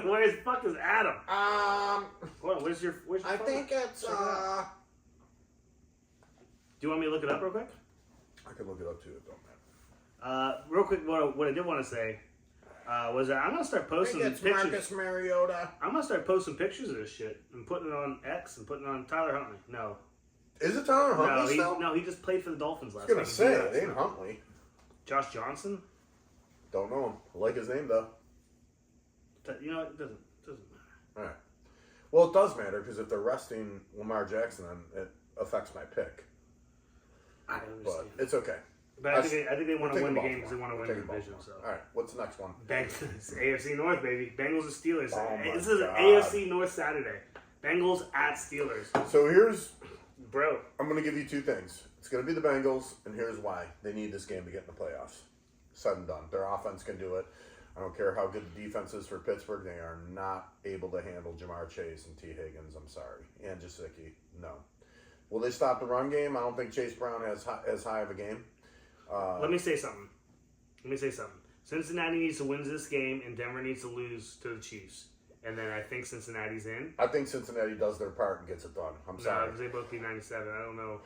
Where the fuck is Adam? Hold on. Where's your I phone? think it's, Do you want me to look it up real quick? I could look it up too. It don't matter. Real quick, what I did want to say was that I'm gonna start posting pictures. Mariota. I'm gonna start posting pictures of this shit and putting it on X and putting it on Tyler Huntley. No, Is it Tyler Huntley still? he just played for the Dolphins last I was week. going to say, it ain't Huntley. Josh Johnson. Don't know him. I like his name, though. You know, it doesn't matter. All right. Well, it does matter, because if they're resting Lamar Jackson, then it affects my pick. I But understand. it's okay. But I think they want to Taking win the Baltimore. game because they want to win the Taking division. So. Baltimore. All right, what's the next one? Bengals, AFC North, baby. Bengals and Steelers. Oh my This is an God. AFC North Saturday. Bengals at Steelers. So here's, Bro. I'm going to give you two things. It's going to be the Bengals, and here's why. They need this game to get in the playoffs. Said and done. Their offense can do it. I don't care how good the defense is for Pittsburgh. They are not able to handle Jamar Chase and T. Higgins. I'm sorry. And Gesicki. No. Will they stop the run game? I don't think Chase Brown has as high of a game. Let me say something. Cincinnati needs to win this game, and Denver needs to lose to the Chiefs. And then I think Cincinnati's in. I think Cincinnati does their part and gets it done. I'm sorry. Because they both beat 97. I don't know.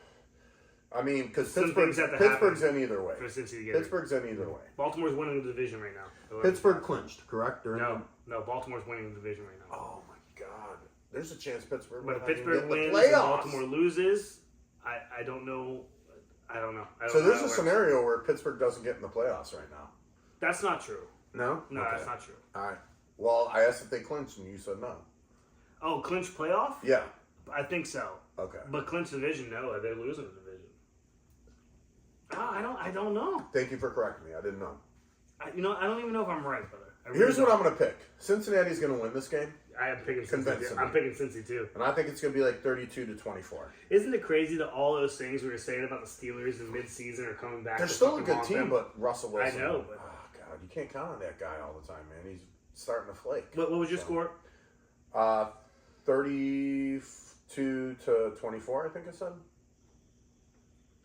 I mean, because Some things have to Pittsburgh's happen in either way. for Cincy to get it. Pittsburgh's in either way. Baltimore's winning the division right now. Pittsburgh clinched, correct? No, Baltimore's winning the division right now. Oh my God! There's a chance Pittsburgh. But if might not even Pittsburgh get in the wins and playoffs. Baltimore loses, I don't know. I don't know. So there's a scenario where Pittsburgh doesn't get in the playoffs right now. That's not true. No. No, Okay. that's not true. All right. Well, I asked if they clinched, and you said no. Oh, clinch playoff? Yeah. I think so. Okay. But clinch division, no, they're losing the division. I don't know. Thank you for correcting me. I didn't know. I don't even know if I'm right, brother. Here's what I'm going to pick. Cincinnati's going to win this game, I am picking Cincy. Convincingly. I'm picking Cincy too. and I think it's going to be like 32-24. Isn't it crazy that all those things we were saying about the Steelers in mid-season are coming back? They're to still a fucking good haunt team, them? but Russell Wilson. I know, but- oh God, you can't count on that guy all the time, man. He's starting to flake. What was your score? 32-24, I think I said.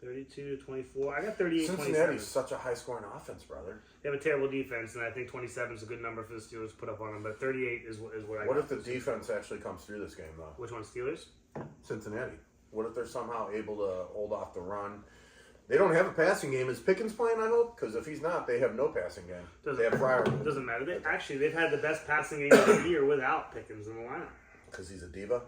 32-24. I got 38-27. Cincinnati's such a high-scoring offense, brother. They have a terrible defense, and I think 27 is a good number for the Steelers to put up on them. But 38 is what I What got. if the defense actually comes through this game, though? Which one, Steelers? Cincinnati. What if they're somehow able to hold off the run? They don't have a passing game. Is Pickens playing, I hope? Because if he's not, they have no passing game. They have Fryer. Doesn't matter. They've had the best passing game of the year without Pickens in the lineup. Because he's a diva.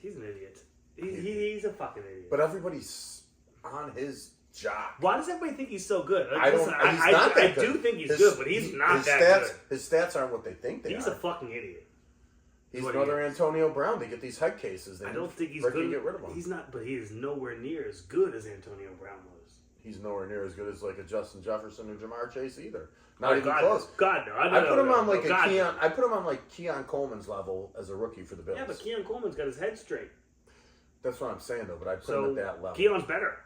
He's an idiot. He's a fucking idiot. But everybody's on his job. Why does everybody think he's so good? Like, I don't. listen, He's not that I good. do think he's His- good, but he's not his that stats, good. His stats aren't what they think they He's are. a fucking idiot. He's what another he is. Antonio Brown. They get these head cases. They I don't think he's freaking good. get rid of him. He's not, but he is nowhere near as good as Antonio Brown was. He's nowhere near as good as like a Justin Jefferson or Jamar Chase either. Not Oh, even God, close. God, no. I put him on like a God, no. Keon. I put him on like Keon Coleman's level as a rookie for the Bills. Yeah, but Keon Coleman's got his head straight. That's what I'm saying though. But I put So him at that level. Keon's better.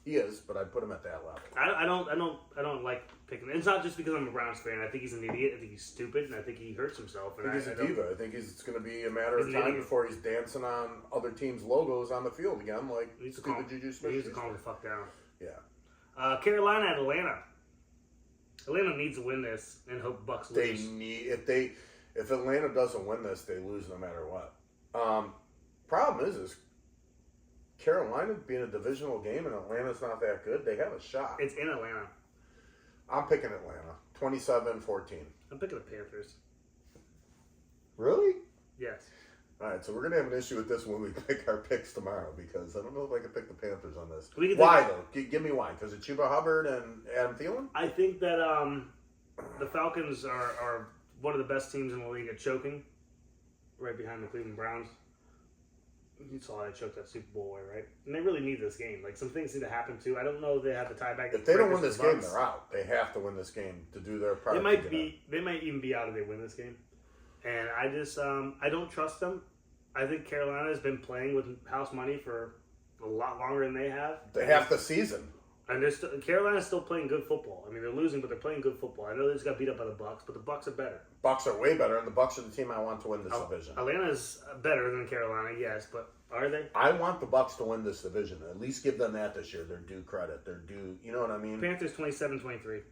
He is, but I put him at that level. I don't like picking. It's not just because I'm a Browns fan. I think he's an idiot. I think he's stupid, and I think he hurts himself. I And think he's a don't- diva. I think it's going to be a matter of He's an time idiot. before he's dancing on other teams' logos on the field again, like He needs to stupid calm. Juju He Smith. needs to calm the fuck down. Yeah, Carolina at Atlanta. Atlanta needs to win this and hope Bucks they lose. need if Atlanta doesn't win this, they lose no matter what. Problem is Carolina being a divisional game and Atlanta's not that good. They have a shot. It's in Atlanta. I'm picking Atlanta, 27-14. I'm picking the Panthers. Really? Yes. All right, so we're gonna have an issue with this when we pick our picks tomorrow because I don't know if I can pick the Panthers on this. We can Why think- though? Give me why? Because of Chuba Hubbard and Adam Thielen? I think that the Falcons are one of the best teams in the league at choking, right behind the Cleveland Browns. You saw they choked that Super Bowl away, right? And they really need this game. Like, some things need to happen, too. I don't know if they have the tie back. If they don't win versus this the game, Bucks. they're out. They have to win this game to do their part. They might even be out if they win this game. And I just, I don't trust them. I think Carolina has been playing with house money for a lot longer than they have. Half the season. And Carolina's still playing good football. I mean, they're losing, but they're playing good football. I know they just got beat up by the Bucks, but the Bucks are better. Bucks are way better, and the Bucks are the team I want to win this division. Atlanta's better than Carolina, yes, but are they? I want the Bucks to win this division. At least give them that this year. They're due credit. They're due. You know what I mean? Panthers 27-23.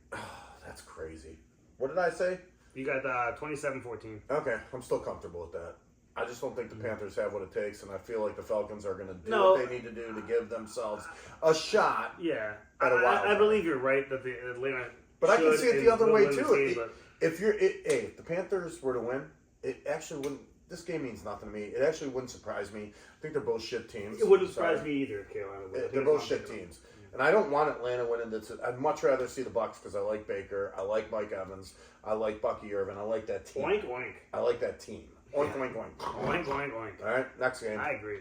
That's crazy. What did I say? You got 27-14. Okay, I'm still comfortable with that. I just don't think the Panthers have what it takes, and I feel like the Falcons are going to do No. what they need to do to give themselves a shot. Yeah, At a wild I card. believe you're right that the Atlanta. But I can should see it and the other will way win this too. game, but If the Panthers were to win, it actually wouldn't. This game means nothing to me. It actually wouldn't surprise me. I think they're both shit teams. it wouldn't Sorry. surprise me either if Carolina won. I think They're it's both not shit good. teams. And I don't want Atlanta winning this. I'd much rather see the Bucks because I like Baker. I like Mike Evans. I like Bucky Irvin. I like that team. Oink oink. I like that team. Oink, oink, oink. Oink oink oink. All right, next game. I agree.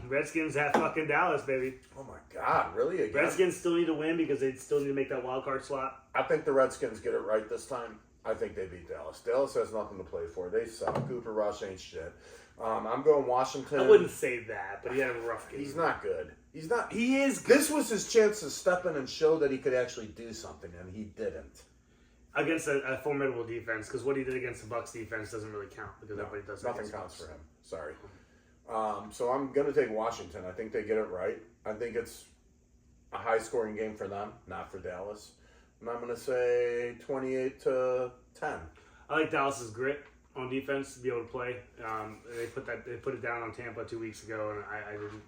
Redskins at fucking Dallas, baby. Oh my God, really? Again? Redskins still need to win because they still need to make that wild card slot. I think the Redskins get it right this time. I think they beat Dallas. Dallas has nothing to play for. They suck. Cooper Rush ain't shit. I'm going Washington. I wouldn't say that, but he had a rough game. He's not good. He's not. He is good. This was his chance to step in and show that he could actually do something, and he didn't. Against a formidable defense, because what he did against the Bucks defense doesn't really count because everybody does it Nothing against counts Bucks. for him. Sorry. So I'm going to take Washington. I think they get it right. I think it's a high-scoring game for them, not for Dallas. And I'm going to say 28-10. I like Dallas's grit on defense to be able to play. They put it down on Tampa 2 weeks ago, and I didn't.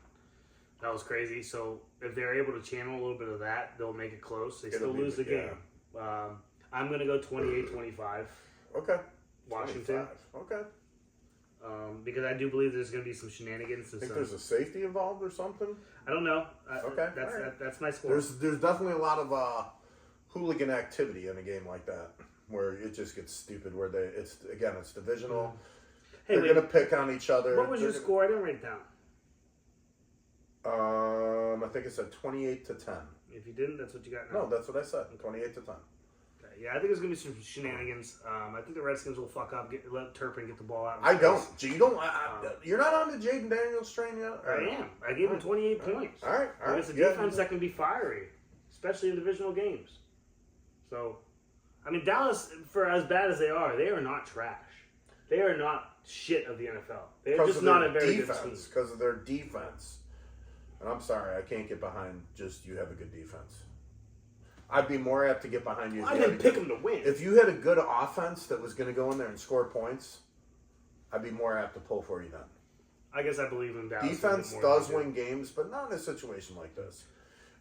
That was crazy. So if they're able to channel a little bit of that, they'll make it close. They still lose the game. I'm going to go 28-25. Okay. Washington. 25. Okay. Because I do believe there's going to be some shenanigans. Think there's a safety involved or something? I don't know. Okay. That's my score. There's definitely a lot of hooligan activity in a game like that where it just gets stupid. Where it's divisional. Hey, They're going to pick on each other. What was your score? I didn't write it down. I think it said 28-10. If you didn't, that's what you got now. No, that's what I said. 28-10. Okay. Yeah, I think there's going to be some shenanigans. I think the Redskins will fuck up, let Turpin get the ball out. I don't. You don't. You're not on the Jaden Daniels train yet? I am. I gave him 28 points. All right. It's a defense that can be fiery, especially in divisional games. So, I mean, Dallas, for as bad as they are not trash. They are not shit of the NFL. They're just not a very good team. Because of their defense. And I'm sorry, I can't get behind just you have a good defense. I'd be more apt to get behind you. I didn't pick them to win. If you had a good offense that was going to go in there and score points, I'd be more apt to pull for you then. I guess I believe in Dallas. Defense does win games, but not in a situation like this.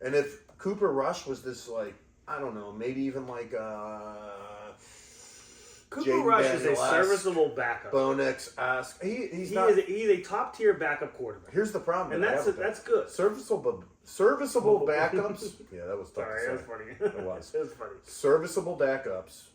And if Cooper Rush was this, like, I don't know, maybe even like Cooper Rush is a serviceable backup. Bonex-esque. He's a top tier backup quarterback. Here's the problem, and that's good. Serviceable backups. Yeah, that was tough. Sorry, to say. that was funny. It was. It was funny. Serviceable backups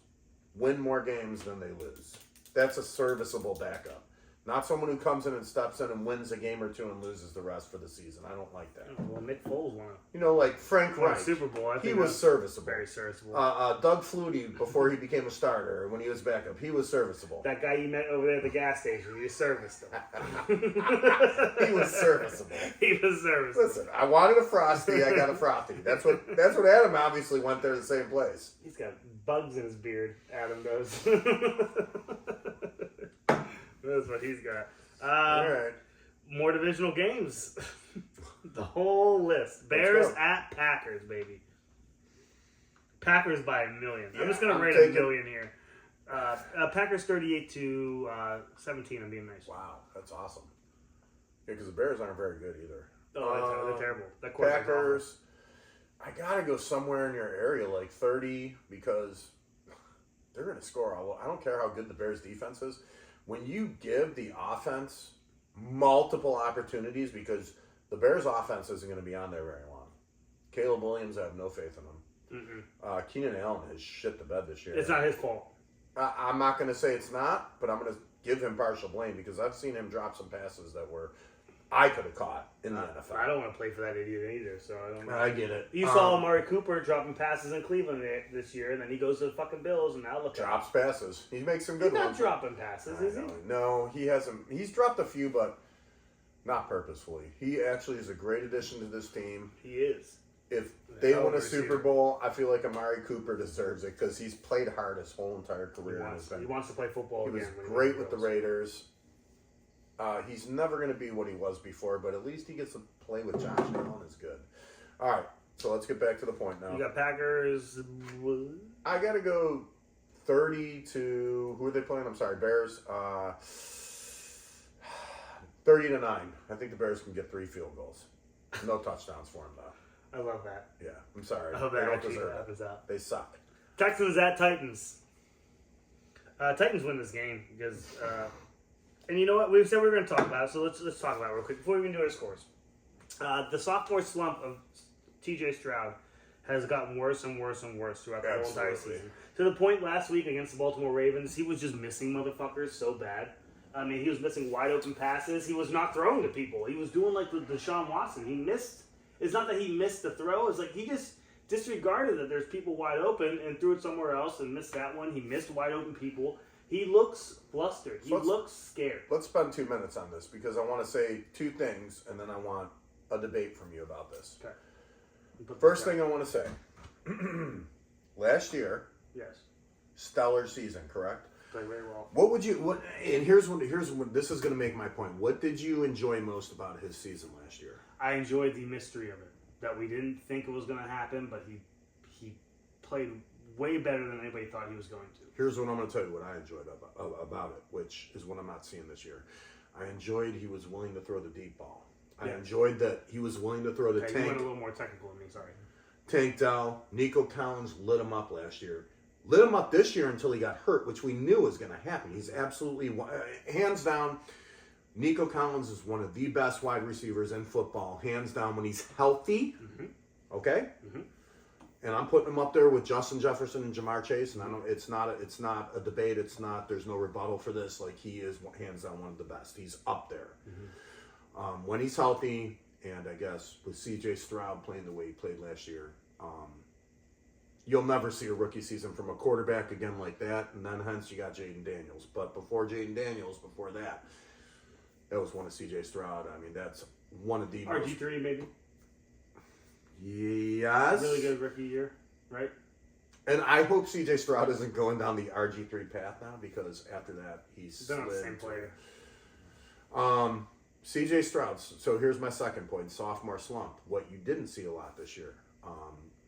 win more games than they lose. That's a serviceable backup. Not someone who comes in and steps in and wins a game or two and loses the rest for the season. I don't like that. Well, Nick Foles won like Frank Reich. Super Bowl. He was serviceable. Very serviceable. Doug Flutie, before he became a starter, when he was backup, he was serviceable. That guy you met over there at the gas station, you serviced him. He was serviceable. He was serviceable. Listen, I wanted a Frosty, I got a Frosty. That's what Adam obviously went there the same place. He's got bugs in his beard, Adam does. That's what he's got. All right. More divisional games. The whole list. Bears at Packers, baby. Packers by 1 million. I'm just going to rate 1 million here. Packers 38-17. I'm being nice. Wow, that's awesome. Yeah, because the Bears aren't very good either. Oh, they're terrible. That Packers, I got to go somewhere in your area, like 30, because they're going to score. I don't care how good the Bears defense is. When you give the offense multiple opportunities, because the Bears' offense isn't going to be on there very long. Caleb Williams, I have no faith in him. Keenan Allen has shit the bed this year. It's not his fault. I'm not going to say it's not, but I'm going to give him partial blame because I've seen him drop some passes that I could have caught in the NFL. I don't want to play for that idiot either, so I don't know. I get it. You saw Amari Cooper dropping passes in Cleveland this year, and then he goes to the fucking Bills, and now look drops passes. He makes some good ones. ones. He's not dropping passes, is he? No, he hasn't. He's dropped a few, but not purposefully. He actually is a great addition to this team. He is. If they win a Super Bowl, I feel like Amari Cooper deserves it because he's played hard his whole entire career. He wants to play football again. He was great with the Raiders. He's never going to be what he was before, but at least he gets to play with Josh Allen is good. All right, so let's get back to the point now. You got Packers. I got to go 30 to, who are they playing? I'm sorry, Bears. 30-9. I think the Bears can get 3 field goals. No touchdowns for them, though. I love that. Yeah, I'm sorry. I hope that actually happens out. They suck. Texans at Titans. Titans win this game because... and you know what? We said we were going to talk about it, so let's talk about it real quick before we even do our scores. The sophomore slump of T.J. Stroud has gotten worse and worse and worse throughout the whole entire season. To the point last week against the Baltimore Ravens, he was just missing motherfuckers so bad. I mean, he was missing wide open passes. He was not throwing to people. He was doing like the Deshaun Watson. He missed. It's not that he missed the throw. It's like he just disregarded that there's people wide open and threw it somewhere else and missed that one. He missed wide open people. He looks flustered. He looks scared. Let's spend 2 minutes on this because I want to say 2 things and then I want a debate from you about this. Okay. First thing I want to say. Last year. Yes. Stellar season, correct? Played very well. What would you and here's when this is going to make my point. What did you enjoy most about his season last year? I enjoyed the mystery of it. that we didn't think it was going to happen, but he played way better than anybody thought he was going to. Here's what I'm going to tell you what I enjoyed about it, which is what I'm not seeing this year. I enjoyed he was willing to throw the deep ball. I enjoyed that he was willing to throw the Okay, tank. you went a little more technical than me, sorry. Tank Dell, Nico Collins lit him up last year. Lit him up this year until he got hurt, which we knew was going to happen. He's absolutely, hands down, Nico Collins is one of the best wide receivers in football, hands down when he's healthy. Okay? And I'm putting him up there with Justin Jefferson and Jamar Chase, and I don't. It's not a debate. There's no rebuttal for this. Like, he is hands down one of the best. He's up there when he's healthy, and I guess with C.J. Stroud playing the way he played last year, you'll never see a rookie season from a quarterback again like that. And then hence you got Jaden Daniels, but before that, that was one of C.J. Stroud. I mean, that's one of the RG3 maybe. Yes. Really good rookie year, right? And I hope C.J. Stroud isn't going down the RG3 path now, because after that he's They're not the same player. C.J. Stroud. So here's my second point: sophomore slump. What you didn't see a lot this year.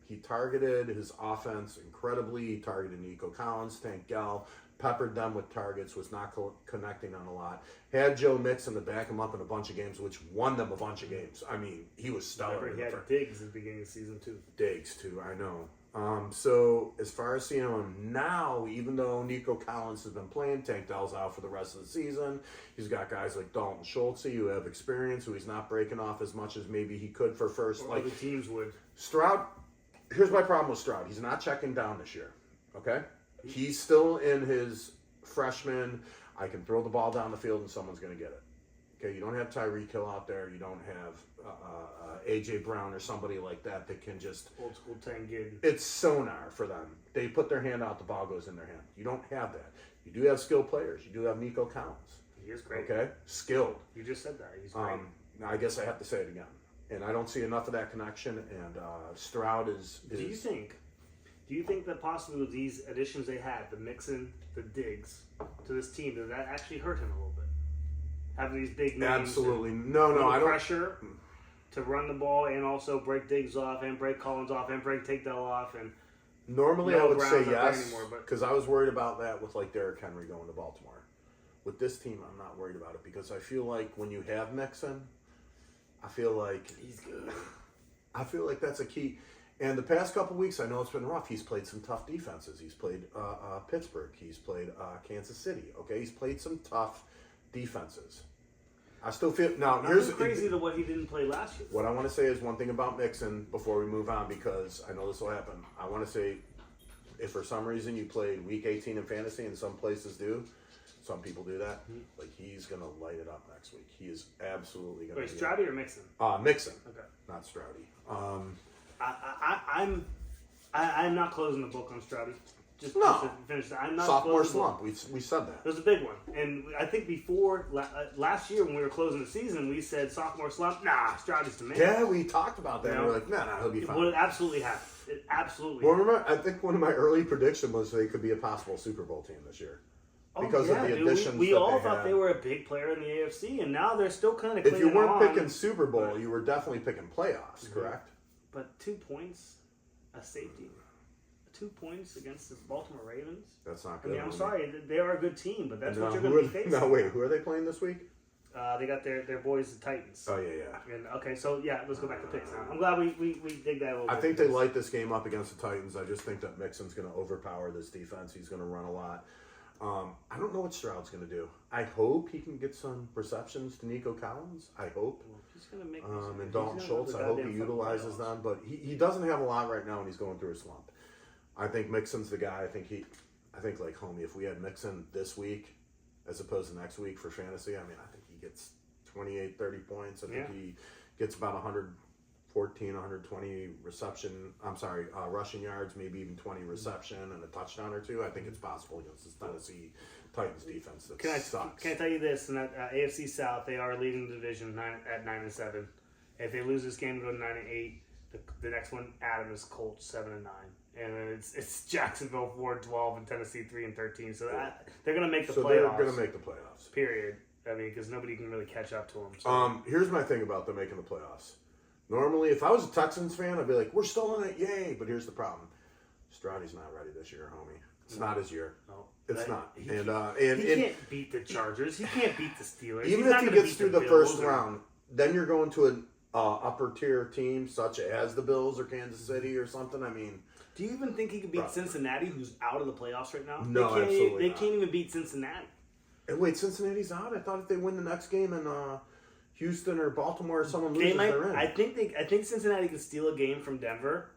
He targeted his offense incredibly. He targeted Nico Collins, Tank Dell, peppered them with targets. Was not connecting on a lot. Had Joe Mixon to back him up in a bunch of games, which won them a bunch of games. I mean, he was stellar. Remember, he had Diggs at the beginning of the season too. Diggs too, I know. So as far as seeing him now, even though Nico Collins has been playing, Tank Dell's out for the rest of the season. He's got guys like Dalton Schultz who have experience, who he's not breaking off as much as maybe he could for first. Or like other teams would. Stroud. Here's my problem with Stroud. He's not checking down this year. Okay, he's still in his freshman. I can throw the ball down the field and someone's going to get it. Okay, you don't have Tyreek Hill out there. You don't have A.J. Brown or somebody like that can just... Old school 10 gig. It's sonar for them. They put their hand out, the ball goes in their hand. You don't have that. You do have skilled players. You do have Nico Collins. He is great. Okay? Skilled. You just said that. He's great. Now, I guess I have to say it again. And I don't see enough of that connection, and Stroud is... Do you think that possibly with these additions they had, the Mixon, the Diggs, to this team, did that actually hurt him a little bit? Having these big names. Absolutely. No, I don't... Pressure to run the ball and also break Diggs off and break Collins off and break Tank Dell off. And normally I would say Brown's not there yes, anymore, but- because I was worried about that with like Derrick Henry going to Baltimore. With this team, I'm not worried about it, because I feel like when you have Mixon, I feel like he's good. I feel like that's a key. And the past couple weeks, I know it's been rough. He's played some tough defenses. He's played Pittsburgh. He's played Kansas City. Okay, he's played some tough defenses. I still feel now. Here's crazy to what he didn't play last year. What I want to say is one thing about Mixon before we move on, because I know this will happen. I want to say, if for some reason you played Week 18 in fantasy, and some places do, some people do that. Like, he's gonna light it up next week. He is absolutely gonna. Wait, Stroudy or Mixon? Mixon. Okay. Not Stroudy. I'm not closing the book on Stroudy. Just to finish that. I'm not sophomore closing the book. slump. We said that. It was a big one, and I think before last year when we were closing the season, we said sophomore slump. Nah, Stroudy's the man. Yeah, we talked about that. You know? We were like, nah, he'll be fine. Well, it absolutely happened. It absolutely. Well, remember, I think one of my early predictions was they could be a possible Super Bowl team this year. Because of the additions we that all they thought had. they were a big player in the AFC, and now they're still kind of. If you weren't on. picking Super Bowl, you were definitely picking playoffs, correct? But 2 points, a safety, 2 points against the Baltimore Ravens. That's not I good. mean, I'm sorry, they are a good team, but that's Now, what you're going to be facing. Now, wait, who are they playing this week? They got their boys, the Titans. Oh, yeah. And okay, so yeah, let's go back to picks now. I'm glad we dig that a little bit. I think they light this game up against the Titans. I just think that Mixon's going to overpower this defense. He's going to run a lot. I don't know what Stroud's going to do. I hope he can get some receptions to Nico Collins. I hope. Well, he's going to make And Dalton Schultz, I hope he utilizes them. But he doesn't have a lot right now, and he's going through a slump. I think Mixon's the guy. I think like Homie, if we had Mixon this week as opposed to next week for fantasy, I mean, I think he gets 28, 30 points. I think he gets about 114, 120 rushing yards, maybe even 20 reception and a touchdown or two. I think it's possible against this Tennessee Titans defense that sucks. Can I tell you this? In that AFC South, they are leading the division at 9-7. If they lose this game, go to 9-8. The next one, Adam, is Colts 7-9. And then it's Jacksonville 4-12 and Tennessee 3-13. So they're going to make the playoffs. They're going to make the playoffs. Period. I mean, because nobody can really catch up to them. So. Here's my thing about them making the playoffs. Normally, if I was a Texans fan, I'd be like, we're still in it, yay. But here's the problem. Stroudy's not ready this year, homie. It's not his year. No. It's not. He And can't beat the Chargers. He can't beat the Steelers. even He's if not he gonna gets beat through the Bills first or- round, then you're going to an upper tier team such as the Bills or Kansas City or something. I mean, Do you even think he could beat Bro. Cincinnati, who's out of the playoffs right now? No, they can't, absolutely They not. can't even beat Cincinnati. and wait, Cincinnati's out. I thought if they win the next game in Houston or Baltimore or someone They loses, might. they're in. I think Cincinnati can steal a game from Denver,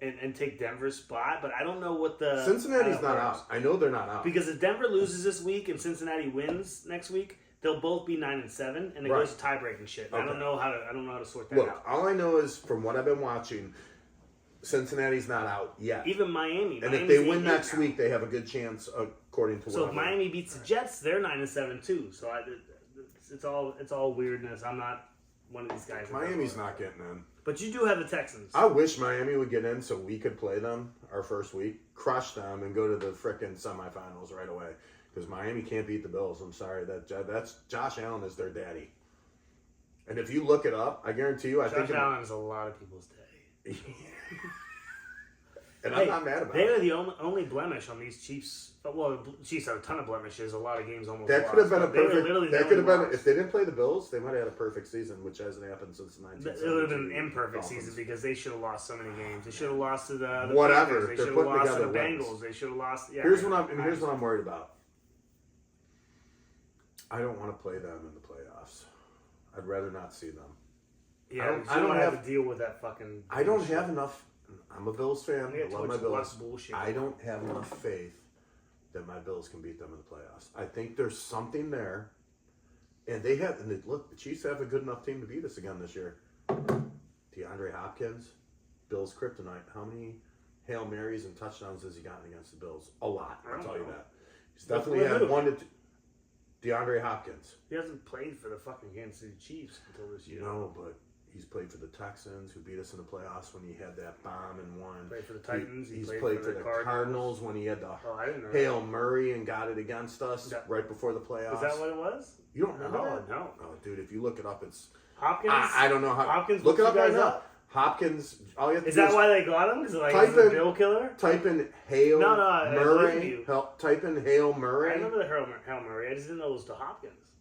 and take Denver's spot. But I don't know what the Cincinnati's how not that works. out. I know they're not out. Because if Denver loses this week and Cincinnati wins next week, they'll both be 9-7, and it Right. goes to tie-breaking shit. I Okay. don't know how to sort that Look, out. all I know is from what I've been watching, Cincinnati's not out yet. Even Miami. And if Miami's they 8 win next now. week, they have a good chance, according to what So I'm if Miami beats the Jets, they're 9-7 too. So it's all weirdness. I'm not one of these guys. Miami's not getting in. But you do have the Texans. I wish Miami would get in so we could play them our first week, crush them, and go to the frickin' semifinals right away. Because Miami can't beat the Bills. I'm sorry, that's Josh Allen is their daddy. And if you look it up, I guarantee you, I Josh think. Allen is a lot of people's day. And Hey, I'm not mad about they it. are the only blemish on these Chiefs. Well, Chiefs have a ton of blemishes. A lot of games almost. That could have lost, been a but they were perfect. literally the That could have only been loss. if they didn't play the Bills, they might have had a perfect season, which hasn't happened since the 1970s. It would have been an imperfect season because they should have lost so many games. They should have lost to the Whatever. Packers. They They're should have putting lost to the together wins. Bengals. They should have lost. Yeah, Here's what I'm worried about. I don't want to play them in the playoffs. I'd rather not see them. Yeah, I don't have to deal with that fucking. I don't bullshit. have enough. I'm a Bills fan. We I got love too my much Bills. less bullshit. I don't have enough faith that my Bills can beat them in the playoffs. I think there's something there, and they have. And look, the Chiefs have a good enough team to beat us again this year. DeAndre Hopkins, Bills kryptonite. How many Hail Marys and touchdowns has he gotten against the Bills? A lot. I'll tell you that. He's definitely Who? had 1 to 2. DeAndre Hopkins. He hasn't played for the fucking Kansas City Chiefs until this year. No, but he's played for the Texans, who beat us in the playoffs when he had that bomb and won. Played for the Titans. He's played played for for the the Cardinals when he had the Oh, I didn't know. Hail Murray and got it against us That- right before the playoffs. Is that what it was? You don't remember No, that? no. Oh, dude, if you look it up, it's Hopkins. I don't know how. Hopkins look it looked up you right guys now. up? Hopkins. All you have to Is do that why they got him? Because like Type he's a in- bill killer. type in Hail No, I believe Murray? you. Type in Hail I Murray. remember the Hail Murray. I just didn't know it was to Hopkins.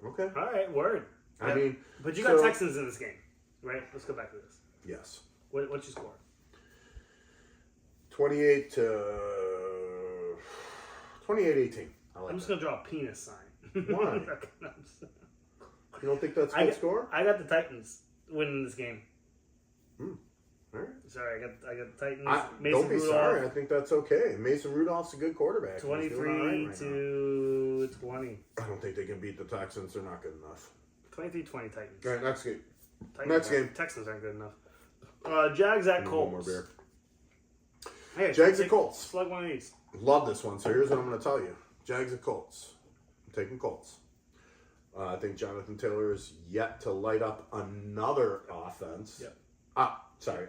Okay. All right, word. I mean, but you got so- Texans in this game, right? Let's go back to this. yes. What's your score? 28 to 28-18. I like I'm just that. gonna draw a penis sign. Why? You don't think that's a good score? I got the Titans winning this game. All right. Sorry, I got the Titans. Don't be Rudolph, sorry. I think that's okay. Mason Rudolph's a good quarterback. He's doing all 23 right right now. to 20. I don't think they can beat the Texans. They're not good enough. 23-20 Titans. All right, next game. Titans next aren't- game. Texans aren't good enough. Jags at One Colts. more beer. Hey, Jags at take- Colts. Slug one of these. Love this one. So here's what I'm going to tell you. Jags and Colts. I'm taking Colts. I think Jonathan Taylor is yet to light up another offense. Yep.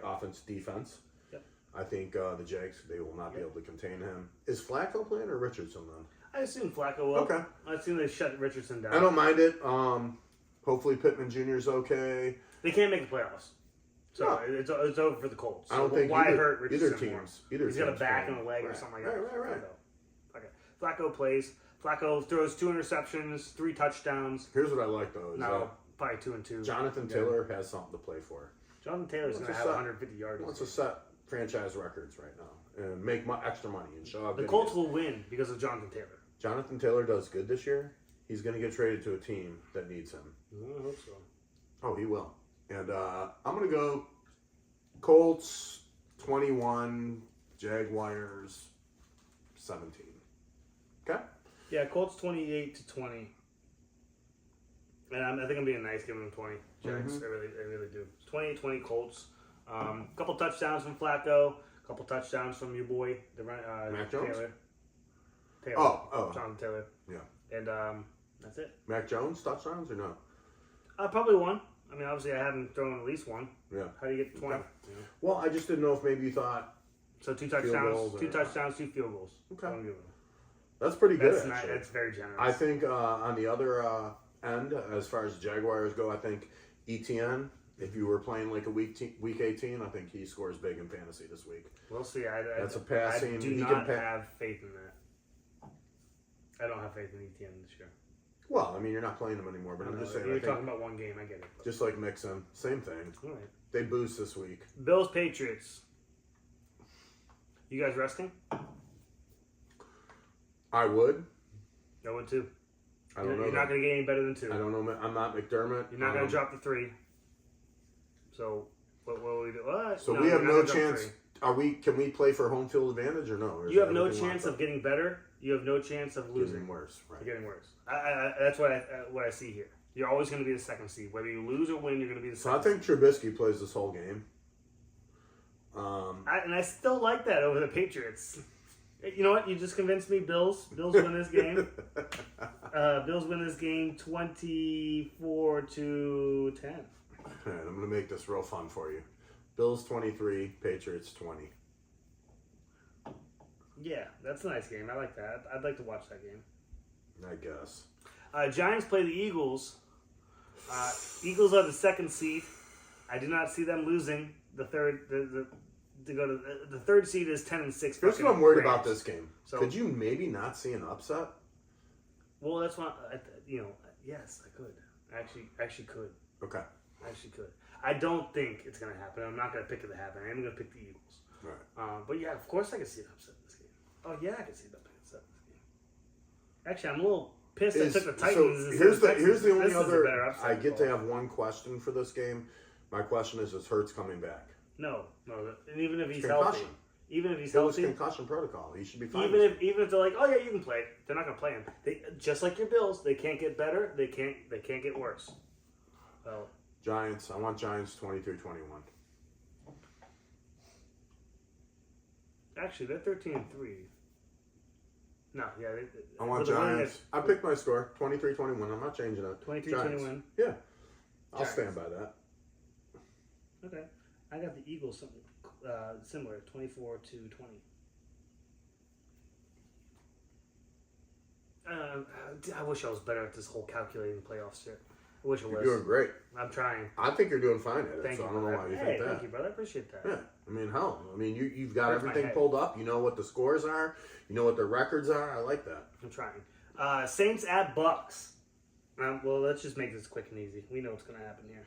Offense, defense. Yep. I think the Jags, they will not be able to contain him. Is Flacco playing or Richardson then? I assume Flacco will. Okay. I assume they shut Richardson down. I don't mind it. Hopefully Pittman Jr. is okay. They can't make the playoffs. So No. it's over for the Colts. I don't So think why either, hurt Richardson either more? teams. Either He's got a teams back can. and a leg or Right. something like that. Right. Okay. Flacco plays. Flacco throws 2 interceptions, 3 touchdowns. Here's what I like though. Is No, probably 2 and 2. that Jonathan Yeah. Taylor has something to play for. Jonathan Taylor's going to What's have a set? 150 yards. He wants to set franchise records right now and make extra money and show how The good Colts he is. will win because of Jonathan Taylor. Jonathan Taylor does good this year. He's going to get traded to a team that needs him. I hope so. Oh, he will. And I'm going to go Colts 21, Jaguars 17. Okay? Yeah, Colts 28-20. And I think I'm being nice giving them 20. Jags, Mm-hmm. I really do. 28-20 Colts. Couple touchdowns from Flacco. Couple touchdowns from your boy, Mac Jones? Taylor. Oh. Jonathan Taylor. Yeah. And that's it. Mac Jones, touchdowns or no? Probably one. I mean, obviously, I haven't thrown at least one. Yeah. How do you get to 20? Okay. You know? Well, I just didn't know if maybe you thought So 2 goals touchdowns, or- 2 touchdowns, 2 field goals. Okay. I'll give them. that's pretty good, That's not, actually. that's very generous. I think on the other end, as far as the Jaguars go, I think ETN, if you were playing like a week 18, I think he scores big in fantasy this week. We'll see. That's a passing. I do He not can have faith in that. I don't have faith in ETN this year. Well, I mean, you're not playing them anymore, but I'm just saying. You're I think, talking about one game. I get it. But. just like Mixon, same thing. All right. They boost this week. Bills Patriots. You guys resting? I would. I would too. I don't know. You're not going to get any better than 2. I don't know. I'm not McDermott. You're not going to drop the 3. So what will we do? So No, we have you're not no gonna drop chance. 3. Are we? Can we play for home field advantage or no? Or is You have no everything chance locked of getting better. You have no chance of up? losing. Getting worse. Right. You're getting worse. That's what I see here. You're always going to be the second seed. Whether you lose or win, you're going to be the So second I think Trubisky plays this whole game. And I still like that over the Patriots. You know what? You just convinced me. Bills win this game. Bills win this game 24-10. All right, I'm going to make this real fun for you. Bills 23, Patriots 20. Yeah, that's a nice game. I like that. I'd like to watch that game. I guess. Giants play the Eagles. Eagles are the second seed. I do not see them losing the third. To go to the third seed is 10-6. Here's what I'm worried Rams. about this game. So- Could you maybe not see an upset? Well, that's why yes, I could. Actually could. Okay. Actually could. I don't think it's gonna happen. I'm not gonna pick it to happen. I'm gonna pick the Eagles. Right. But yeah, of course I can see an upset in this game. Oh yeah, I can see an upset in this game. Actually, I'm a little pissed I took the Titans. So here's the only This is a other. better upset I get to call. have one question for this game. My question is Hurts coming back? No. And even if he's Concussion. healthy, even if he's It was healthy, concussion protocol. He should be fine. even if they're like, oh yeah, you can play, they're not gonna play him. They just like your Bills, they can't get better. They can't get worse. Well, Giants. I want Giants 23-21. actually, they're 13-3. No, yeah. I want with the winning Giants. I picked my score 23-21. I'm not changing it. 23-21. Giants. Yeah. I'll Giants. stand by that. Okay, I got the Eagles something similar, 24-20. I wish I was better at this whole calculating playoffs shit. I wish I was. You're doing great. I'm trying. I think you're doing fine at it. Thank so you. I don't know why you Hey, think that. thank you, brother. I appreciate that. Yeah. I mean, hell. I mean, you've got Hurts my everything head. pulled up. You know what the scores are. You know what the records are. I like that. I'm trying. Saints at Bucks. Well, let's just make this quick and easy. We know what's going to happen here.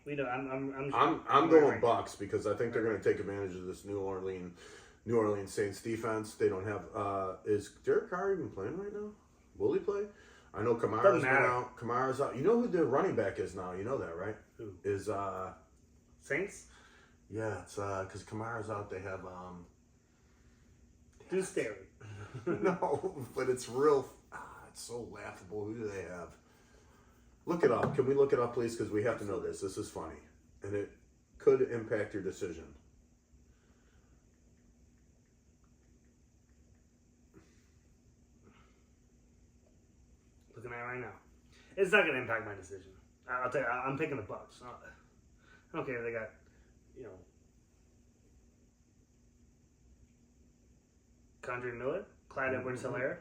We know. I'm going Bucks because I think they're going to take advantage of this New Orleans Saints defense. They don't have. Is Derek Carr even playing right now? Will he play? I know Kamara's Doesn't been matter. out. Kamara's out. You know who the running back is now? You know that, right? Who? Is Saints? yeah, it's because Kamara's out. They have Deuce Staley. no, but it's real. It's so laughable. Who do they have? Look it up. Can we look it up, please? Because we have to know this. This is funny, and it could impact your decision. Looking at it right now. It's not going to impact my decision. I'll tell you, I'm picking the Bucks. I don't care if they got, Condre Miller, Clyde Edwards-Helaire,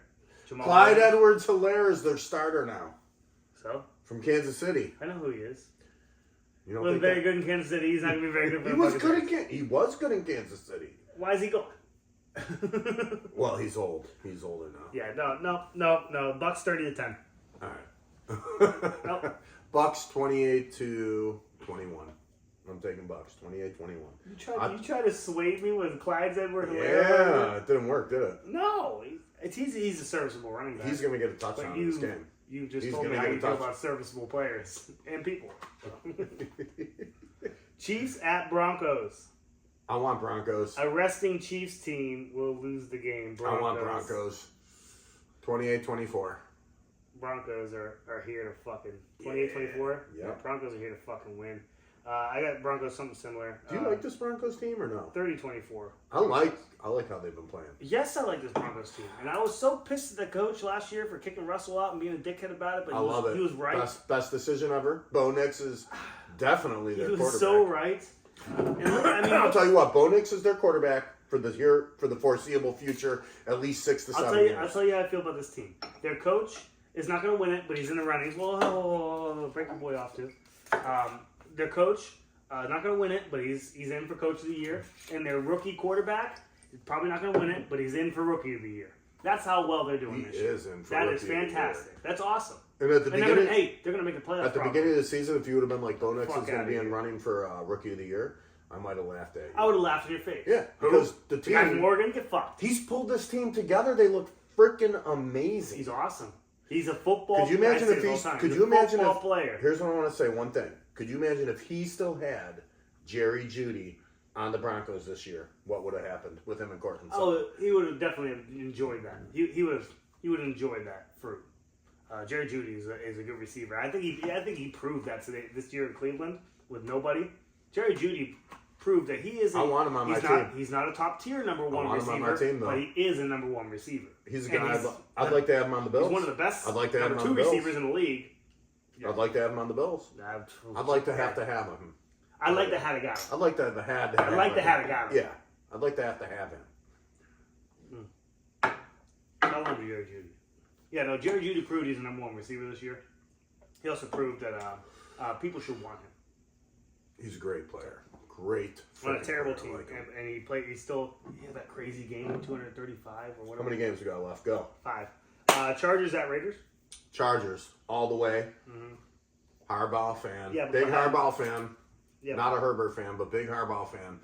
Jamal Clyde Williams. Edwards-Helaire is their starter now So, from Kansas City. I know who he is. You don't He was think very that- good in Kansas City. He's not going to be very good for He the was Buccaneers. good in He was good in Kansas City. Why is he going? Well, he's old. He's older now. Yeah, no. Bucks 30-10. All right. Nope. Bucks 28-21. I'm taking Bucks 28-21. You try to sway me with Clyde Edwards-Helaire? Yeah, it didn't work, did it? No, he's a serviceable running back. He's gonna get a But touchdown in this game. You just He's told me gonna how get a you feel touch. about serviceable players and people. Chiefs at Broncos. I want Broncos. A resting Chiefs team will lose the game. I want Broncos. 28-24. Broncos are here to fucking 28-24. Yeah. Broncos are here to fucking win. I got Broncos something similar. Do you like this Broncos team or no? 30-24. I like how they've been playing. Yes, I like this Broncos team, and I was so pissed at the coach last year for kicking Russell out and being a dickhead about it. But I love it. He was right. Best decision ever. Bo Nix is definitely He their was quarterback. so right. And look, I mean, I'll tell you what, Bo Nix is their quarterback for the foreseeable future, at least 6 to 7 years. I'll tell you how I feel about this team. Their coach is not going to win it, but he's in the running. Whoa, break your boy off too. Their coach, not going to win it, but he's in for Coach of the Year. And their rookie quarterback, is probably not going to win it, but he's in for Rookie of the Year. That's how well they're doing He this year. is in for That Rookie is of the Year. fantastic. That's awesome. And at the And beginning, they're going to make the playoffs. at the beginning of the season, if you would have been like, Bo Nix Fuck is going outta to be in here. running for Rookie of the Year, I might have laughed at you. I would have laughed in your face. Yeah, because the The guy from team, Oregon, get fucked. he's pulled this team together. They look freaking amazing. He's awesome. He's a football. Could you imagine I say if it all he's? the time. Could He's you a imagine football if? player? Here's what I want to say. One thing. Could you imagine if he still had Jerry Jeudy on the Broncos this year? What would have happened with him and Cortland? Oh, he would have definitely enjoyed that. He would have enjoyed that fruit. Jerry Jeudy is a good receiver. I think he proved that today this year in Cleveland with nobody. Jerry Jeudy proved that he is. I want him on my he's team. Not, he's not a top tier number one want him receiver, on my team, though. but he is a number one receiver. He's a And guy I'd like to have him on the Bills. He's one of the best. I'd like to have number him on two the Bills. receivers in the league. I'd like to have him on the Bills. I'd like to have him. I like to have a guy. I'd like to have had. I'd like to have a guy. Yeah, I'd like to have him. I love Jerry Jeudy. Yeah, no, Jerry Jeudy proved he's the number one receiver this year. He also proved that people should want him. He's a great player. Great. On a freaking terrible player. I team, like him. and he still had that crazy game, 235 or whatever. How many games we got left? Go. 5. Chargers at Raiders. Chargers all the way. Mm-hmm. Harbaugh fan. Yeah, but big behind- Harbaugh fan. Yeah, Not a Herbert fan, but big Harbaugh fan.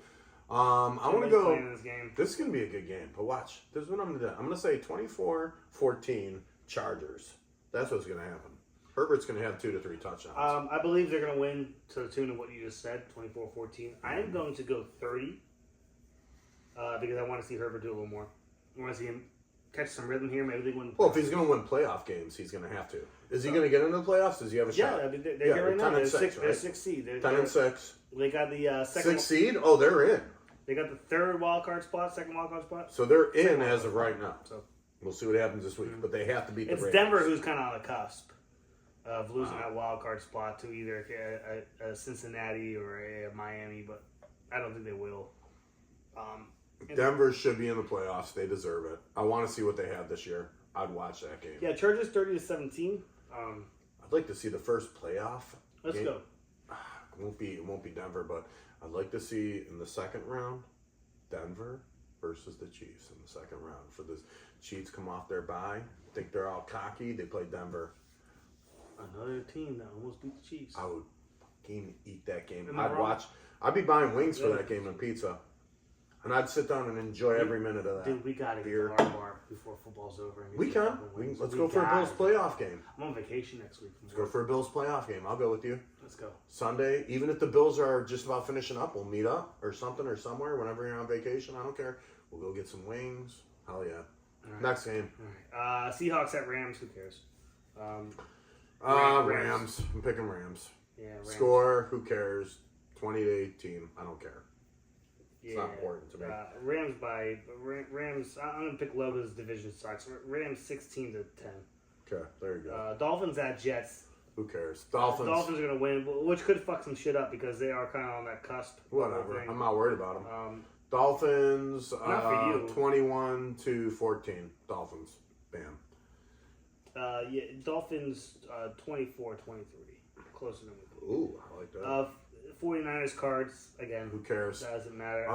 I want to Nobody's go. playing this game. This is going to be a good game. But watch. This is what I'm going to do. I'm going to say 24-14 Chargers. That's what's going to happen. Herbert's going to have 2 to 3 touchdowns. I believe they're going to win to the tune of what you just said, 24-14. I am going to go 30 because I want to see Herbert do a little more. I want to see him catch some rhythm here. Maybe they win. Well, if he's going to win playoff games, he's going to have to. Is he going to get into the playoffs? Does he have a Yeah, shot? I mean, they're Yeah, right now. 10 They're and 6, they're right? 6 seed. 10 and 6. They got the second. 6 seed? Oh, they're in. They got the third wild card spot, second wild card spot. So they're in as of right now. So We'll see what happens this week. But they have to beat the it's Raiders. Denver who's kind of on the cusp of losing that wild card spot to either a Cincinnati or a Miami, but I don't think they will. Denver should be in the playoffs. They deserve it. I want to see what they have this year. I'd watch that game. Yeah, Chargers 30-17. I'd like to see the first playoff. Let's game. go. It won't be Denver, but I'd like to see in the second round Denver versus the Chiefs in the second round. For the Chiefs come off their bye, think they're all cocky. They play Denver. Another team that almost beat the Chiefs. I would fucking eat that game. Am I I'd wrong? watch. I'd be buying wings for Yeah. that game and pizza, and I'd sit down and enjoy every minute of that. Dude, we gotta beer. get to our bar before football's over. And get We some can. fucking wings. Let's We go for a Bills gotta. playoff game. I'm on vacation next week. Let's go for a Bills playoff game. I'll go with you. Let's go. Sunday, even if the Bills are just about finishing up, we'll meet up or something or somewhere whenever you're on vacation. I don't care. We'll go get some wings. Hell yeah. right. Next game. All right. Seahawks at Rams. Who cares? Rams. I'm picking Rams. Yeah, Rams. Score, who cares? 20-18. I don't care. Yeah. not important to me. Rams by Rams. I'm gonna pick low because division sucks. Rams 16-10. Okay, there you go. Dolphins at Jets. Who cares? Dolphins. Dolphins are gonna win, which could fuck some shit up because they are kind of on that cusp. Whatever. thing. I'm not worried about them. Dolphins. Not for you. 21-14. Dolphins. Bam. Yeah, Dolphins 24-23. Closer than we thought. Ooh, I like that. 49ers Cards again. Who cares? Doesn't matter.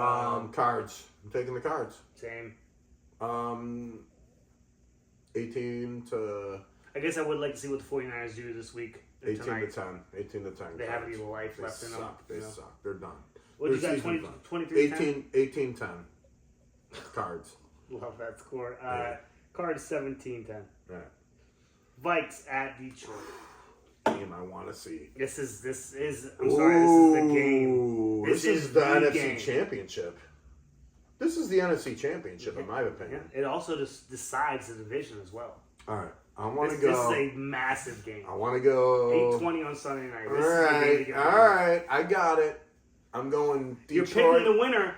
Cards. I'm taking the Cards. Same. 18 to I guess I would like to see what the 49ers do this week. 18 tonight. to 10. 18 to 10. They have Cards. any life They left in them. suck. They you know? suck. They're done. What you Their got? season's 20, done. 23-10? 18-10. Cards. Love that score. Yeah. Cards 17-10. Right. Vikes at Detroit. Game I want to see. This is. I'm sorry. This is the game. Ooh, This This is is the the NFC game. Championship. This is the NFC Championship, in my Yeah. opinion. It also just decides the division as well. All right. I want to This go. is a massive game. I want to go. 8:20 on Sunday night. All This is the game to right. get All right. right. I got it. I'm going You're Detroit. picking the winner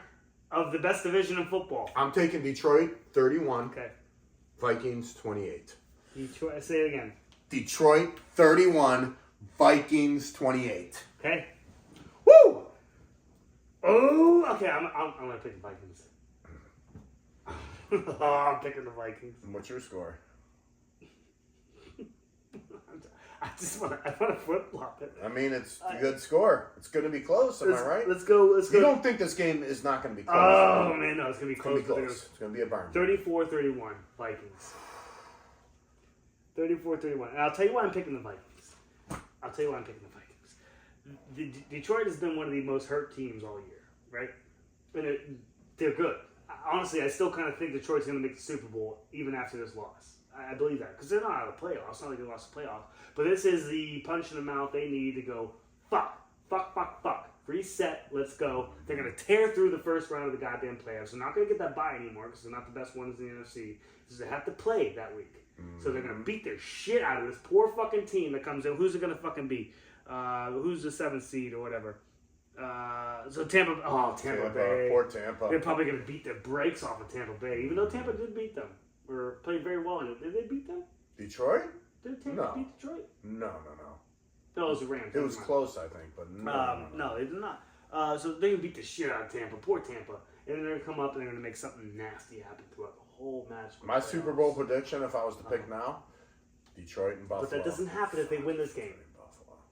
of the best division in football. I'm taking Detroit 31, Okay. Vikings 28. Detroit. Say it again. Detroit 31, Vikings 28. Okay. Woo! Oh, okay. I'm gonna pick the Vikings. Oh, I'm picking the Vikings. And what's your score? I want to flip flop it. I mean, it's a good score. It's going to be close. Am I right? Let's go. You don't think this game is not going to be close? Oh right? man, no, it's gonna be It's going close. to be close. It's going to be a burn. 34-31 Vikings. 34-31. And I'll tell you why I'm picking the Vikings. Detroit has been one of the most hurt teams all year, right? And they're good. Honestly, I still kind of think Detroit's going to make the Super Bowl even after this loss. I believe that because they're not out of the playoffs. It's not like they lost the playoffs. But this is the punch in the mouth they need to go, fuck. Reset, let's go. They're going to tear through the first round of the goddamn playoffs. They're not going to get that bye anymore because they're not the best ones in the NFC. Because they have to play that week. So they're going to beat their shit out of this poor fucking team that comes in. Who's it going to fucking be? Who's the 7th seed or whatever? So Tampa Bay. Poor Tampa. They're probably going to beat the brakes off of Tampa Bay, even though Tampa did beat them. Or played very well in it. Did they beat them? Detroit? Did Tampa beat Detroit? No. No, it was the Rams. It was close, I think, but no. No, they did not. So they're going to beat the shit out of Tampa. Poor Tampa. And then they're going to come up and they're going to make something nasty happen throughout the whole match. My Super Bowl prediction, if I was to pick now, Detroit and Buffalo. But that doesn't happen if they win this game.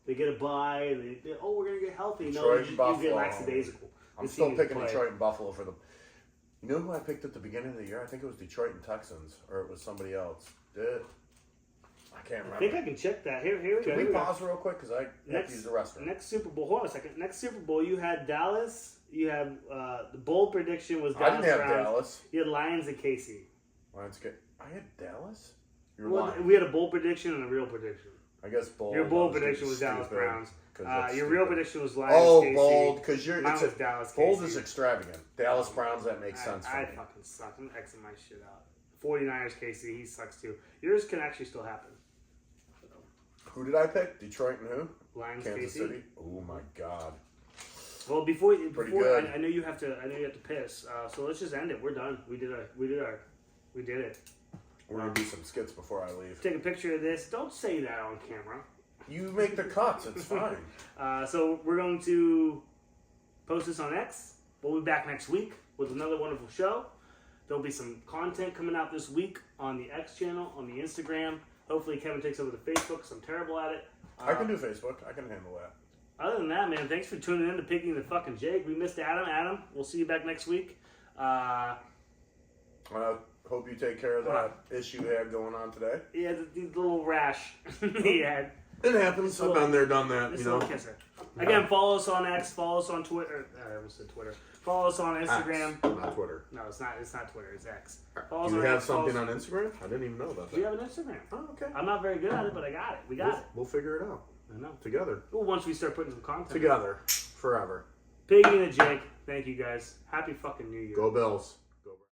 They get a bye. We're going to get healthy. Detroit No, and you Buffalo. get lackadaisical. I'm This still team picking play. Detroit and Buffalo for the. You know who I picked at the beginning of the year? I think it was Detroit and Texans, or it was somebody else. I can't remember. I think I can check that. Here we go. Can we Here go. pause real quick? Because I have to use the restroom. Next Super Bowl. Hold on a second. Next Super Bowl, you had Dallas. You had the bold prediction was I Dallas didn't have Browns. Dallas. You had Lions and KC. Lions get. I had Dallas. You're Well, lying. we had a bold prediction and a real prediction. I guess bold. Your bold that prediction was stupid, Dallas Browns. 'cause that's Your real stupid. prediction was Lions. Oh, KC. bold, because you're. Mine It's was a, Dallas. bold KC. is extravagant. Dallas Browns, that makes sense for I me. fucking suck. I'm Xing my shit out. 49ers KC, he sucks too. Yours can actually still happen. Who did I pick? Detroit and who? Lions Kansas KC. City. Oh my God. Well, before good. I know you have to. I know you have to piss. So let's just end it. We're done. We did it. We're gonna do some skits before I leave. Take a picture of this. Don't say that on camera. You make the cuts. It's fine. So we're going to post this on X. We'll be back next week with another wonderful show. There'll be some content coming out this week on the X channel, on the Instagram. Hopefully Kevin takes over the Facebook because I'm terrible at it. I can do Facebook. I can handle that. Other than that, man, thanks for tuning in to Picking the Fucking Jake. We missed Adam. Adam, we'll see you back next week. I hope you take care of that issue you had going on today. Yeah, the little rash he had. It happens. I've been there, done that. This You know. little kisser. Again, follow us on X. Follow us on Twitter. I almost said Twitter. Follow us on Instagram. X, not Twitter. No, it's not. It's not Twitter. It's X. Follow us You on have X, follow something us- on Instagram? I didn't even know about We that. have an Instagram. Oh, okay. I'm not very good at it, but I got it. We got it. We'll figure it out I know. together. Well, once we start putting some content. Together, forever. Piggy and Jake. Thank you guys. Happy fucking New Year. Go Bills.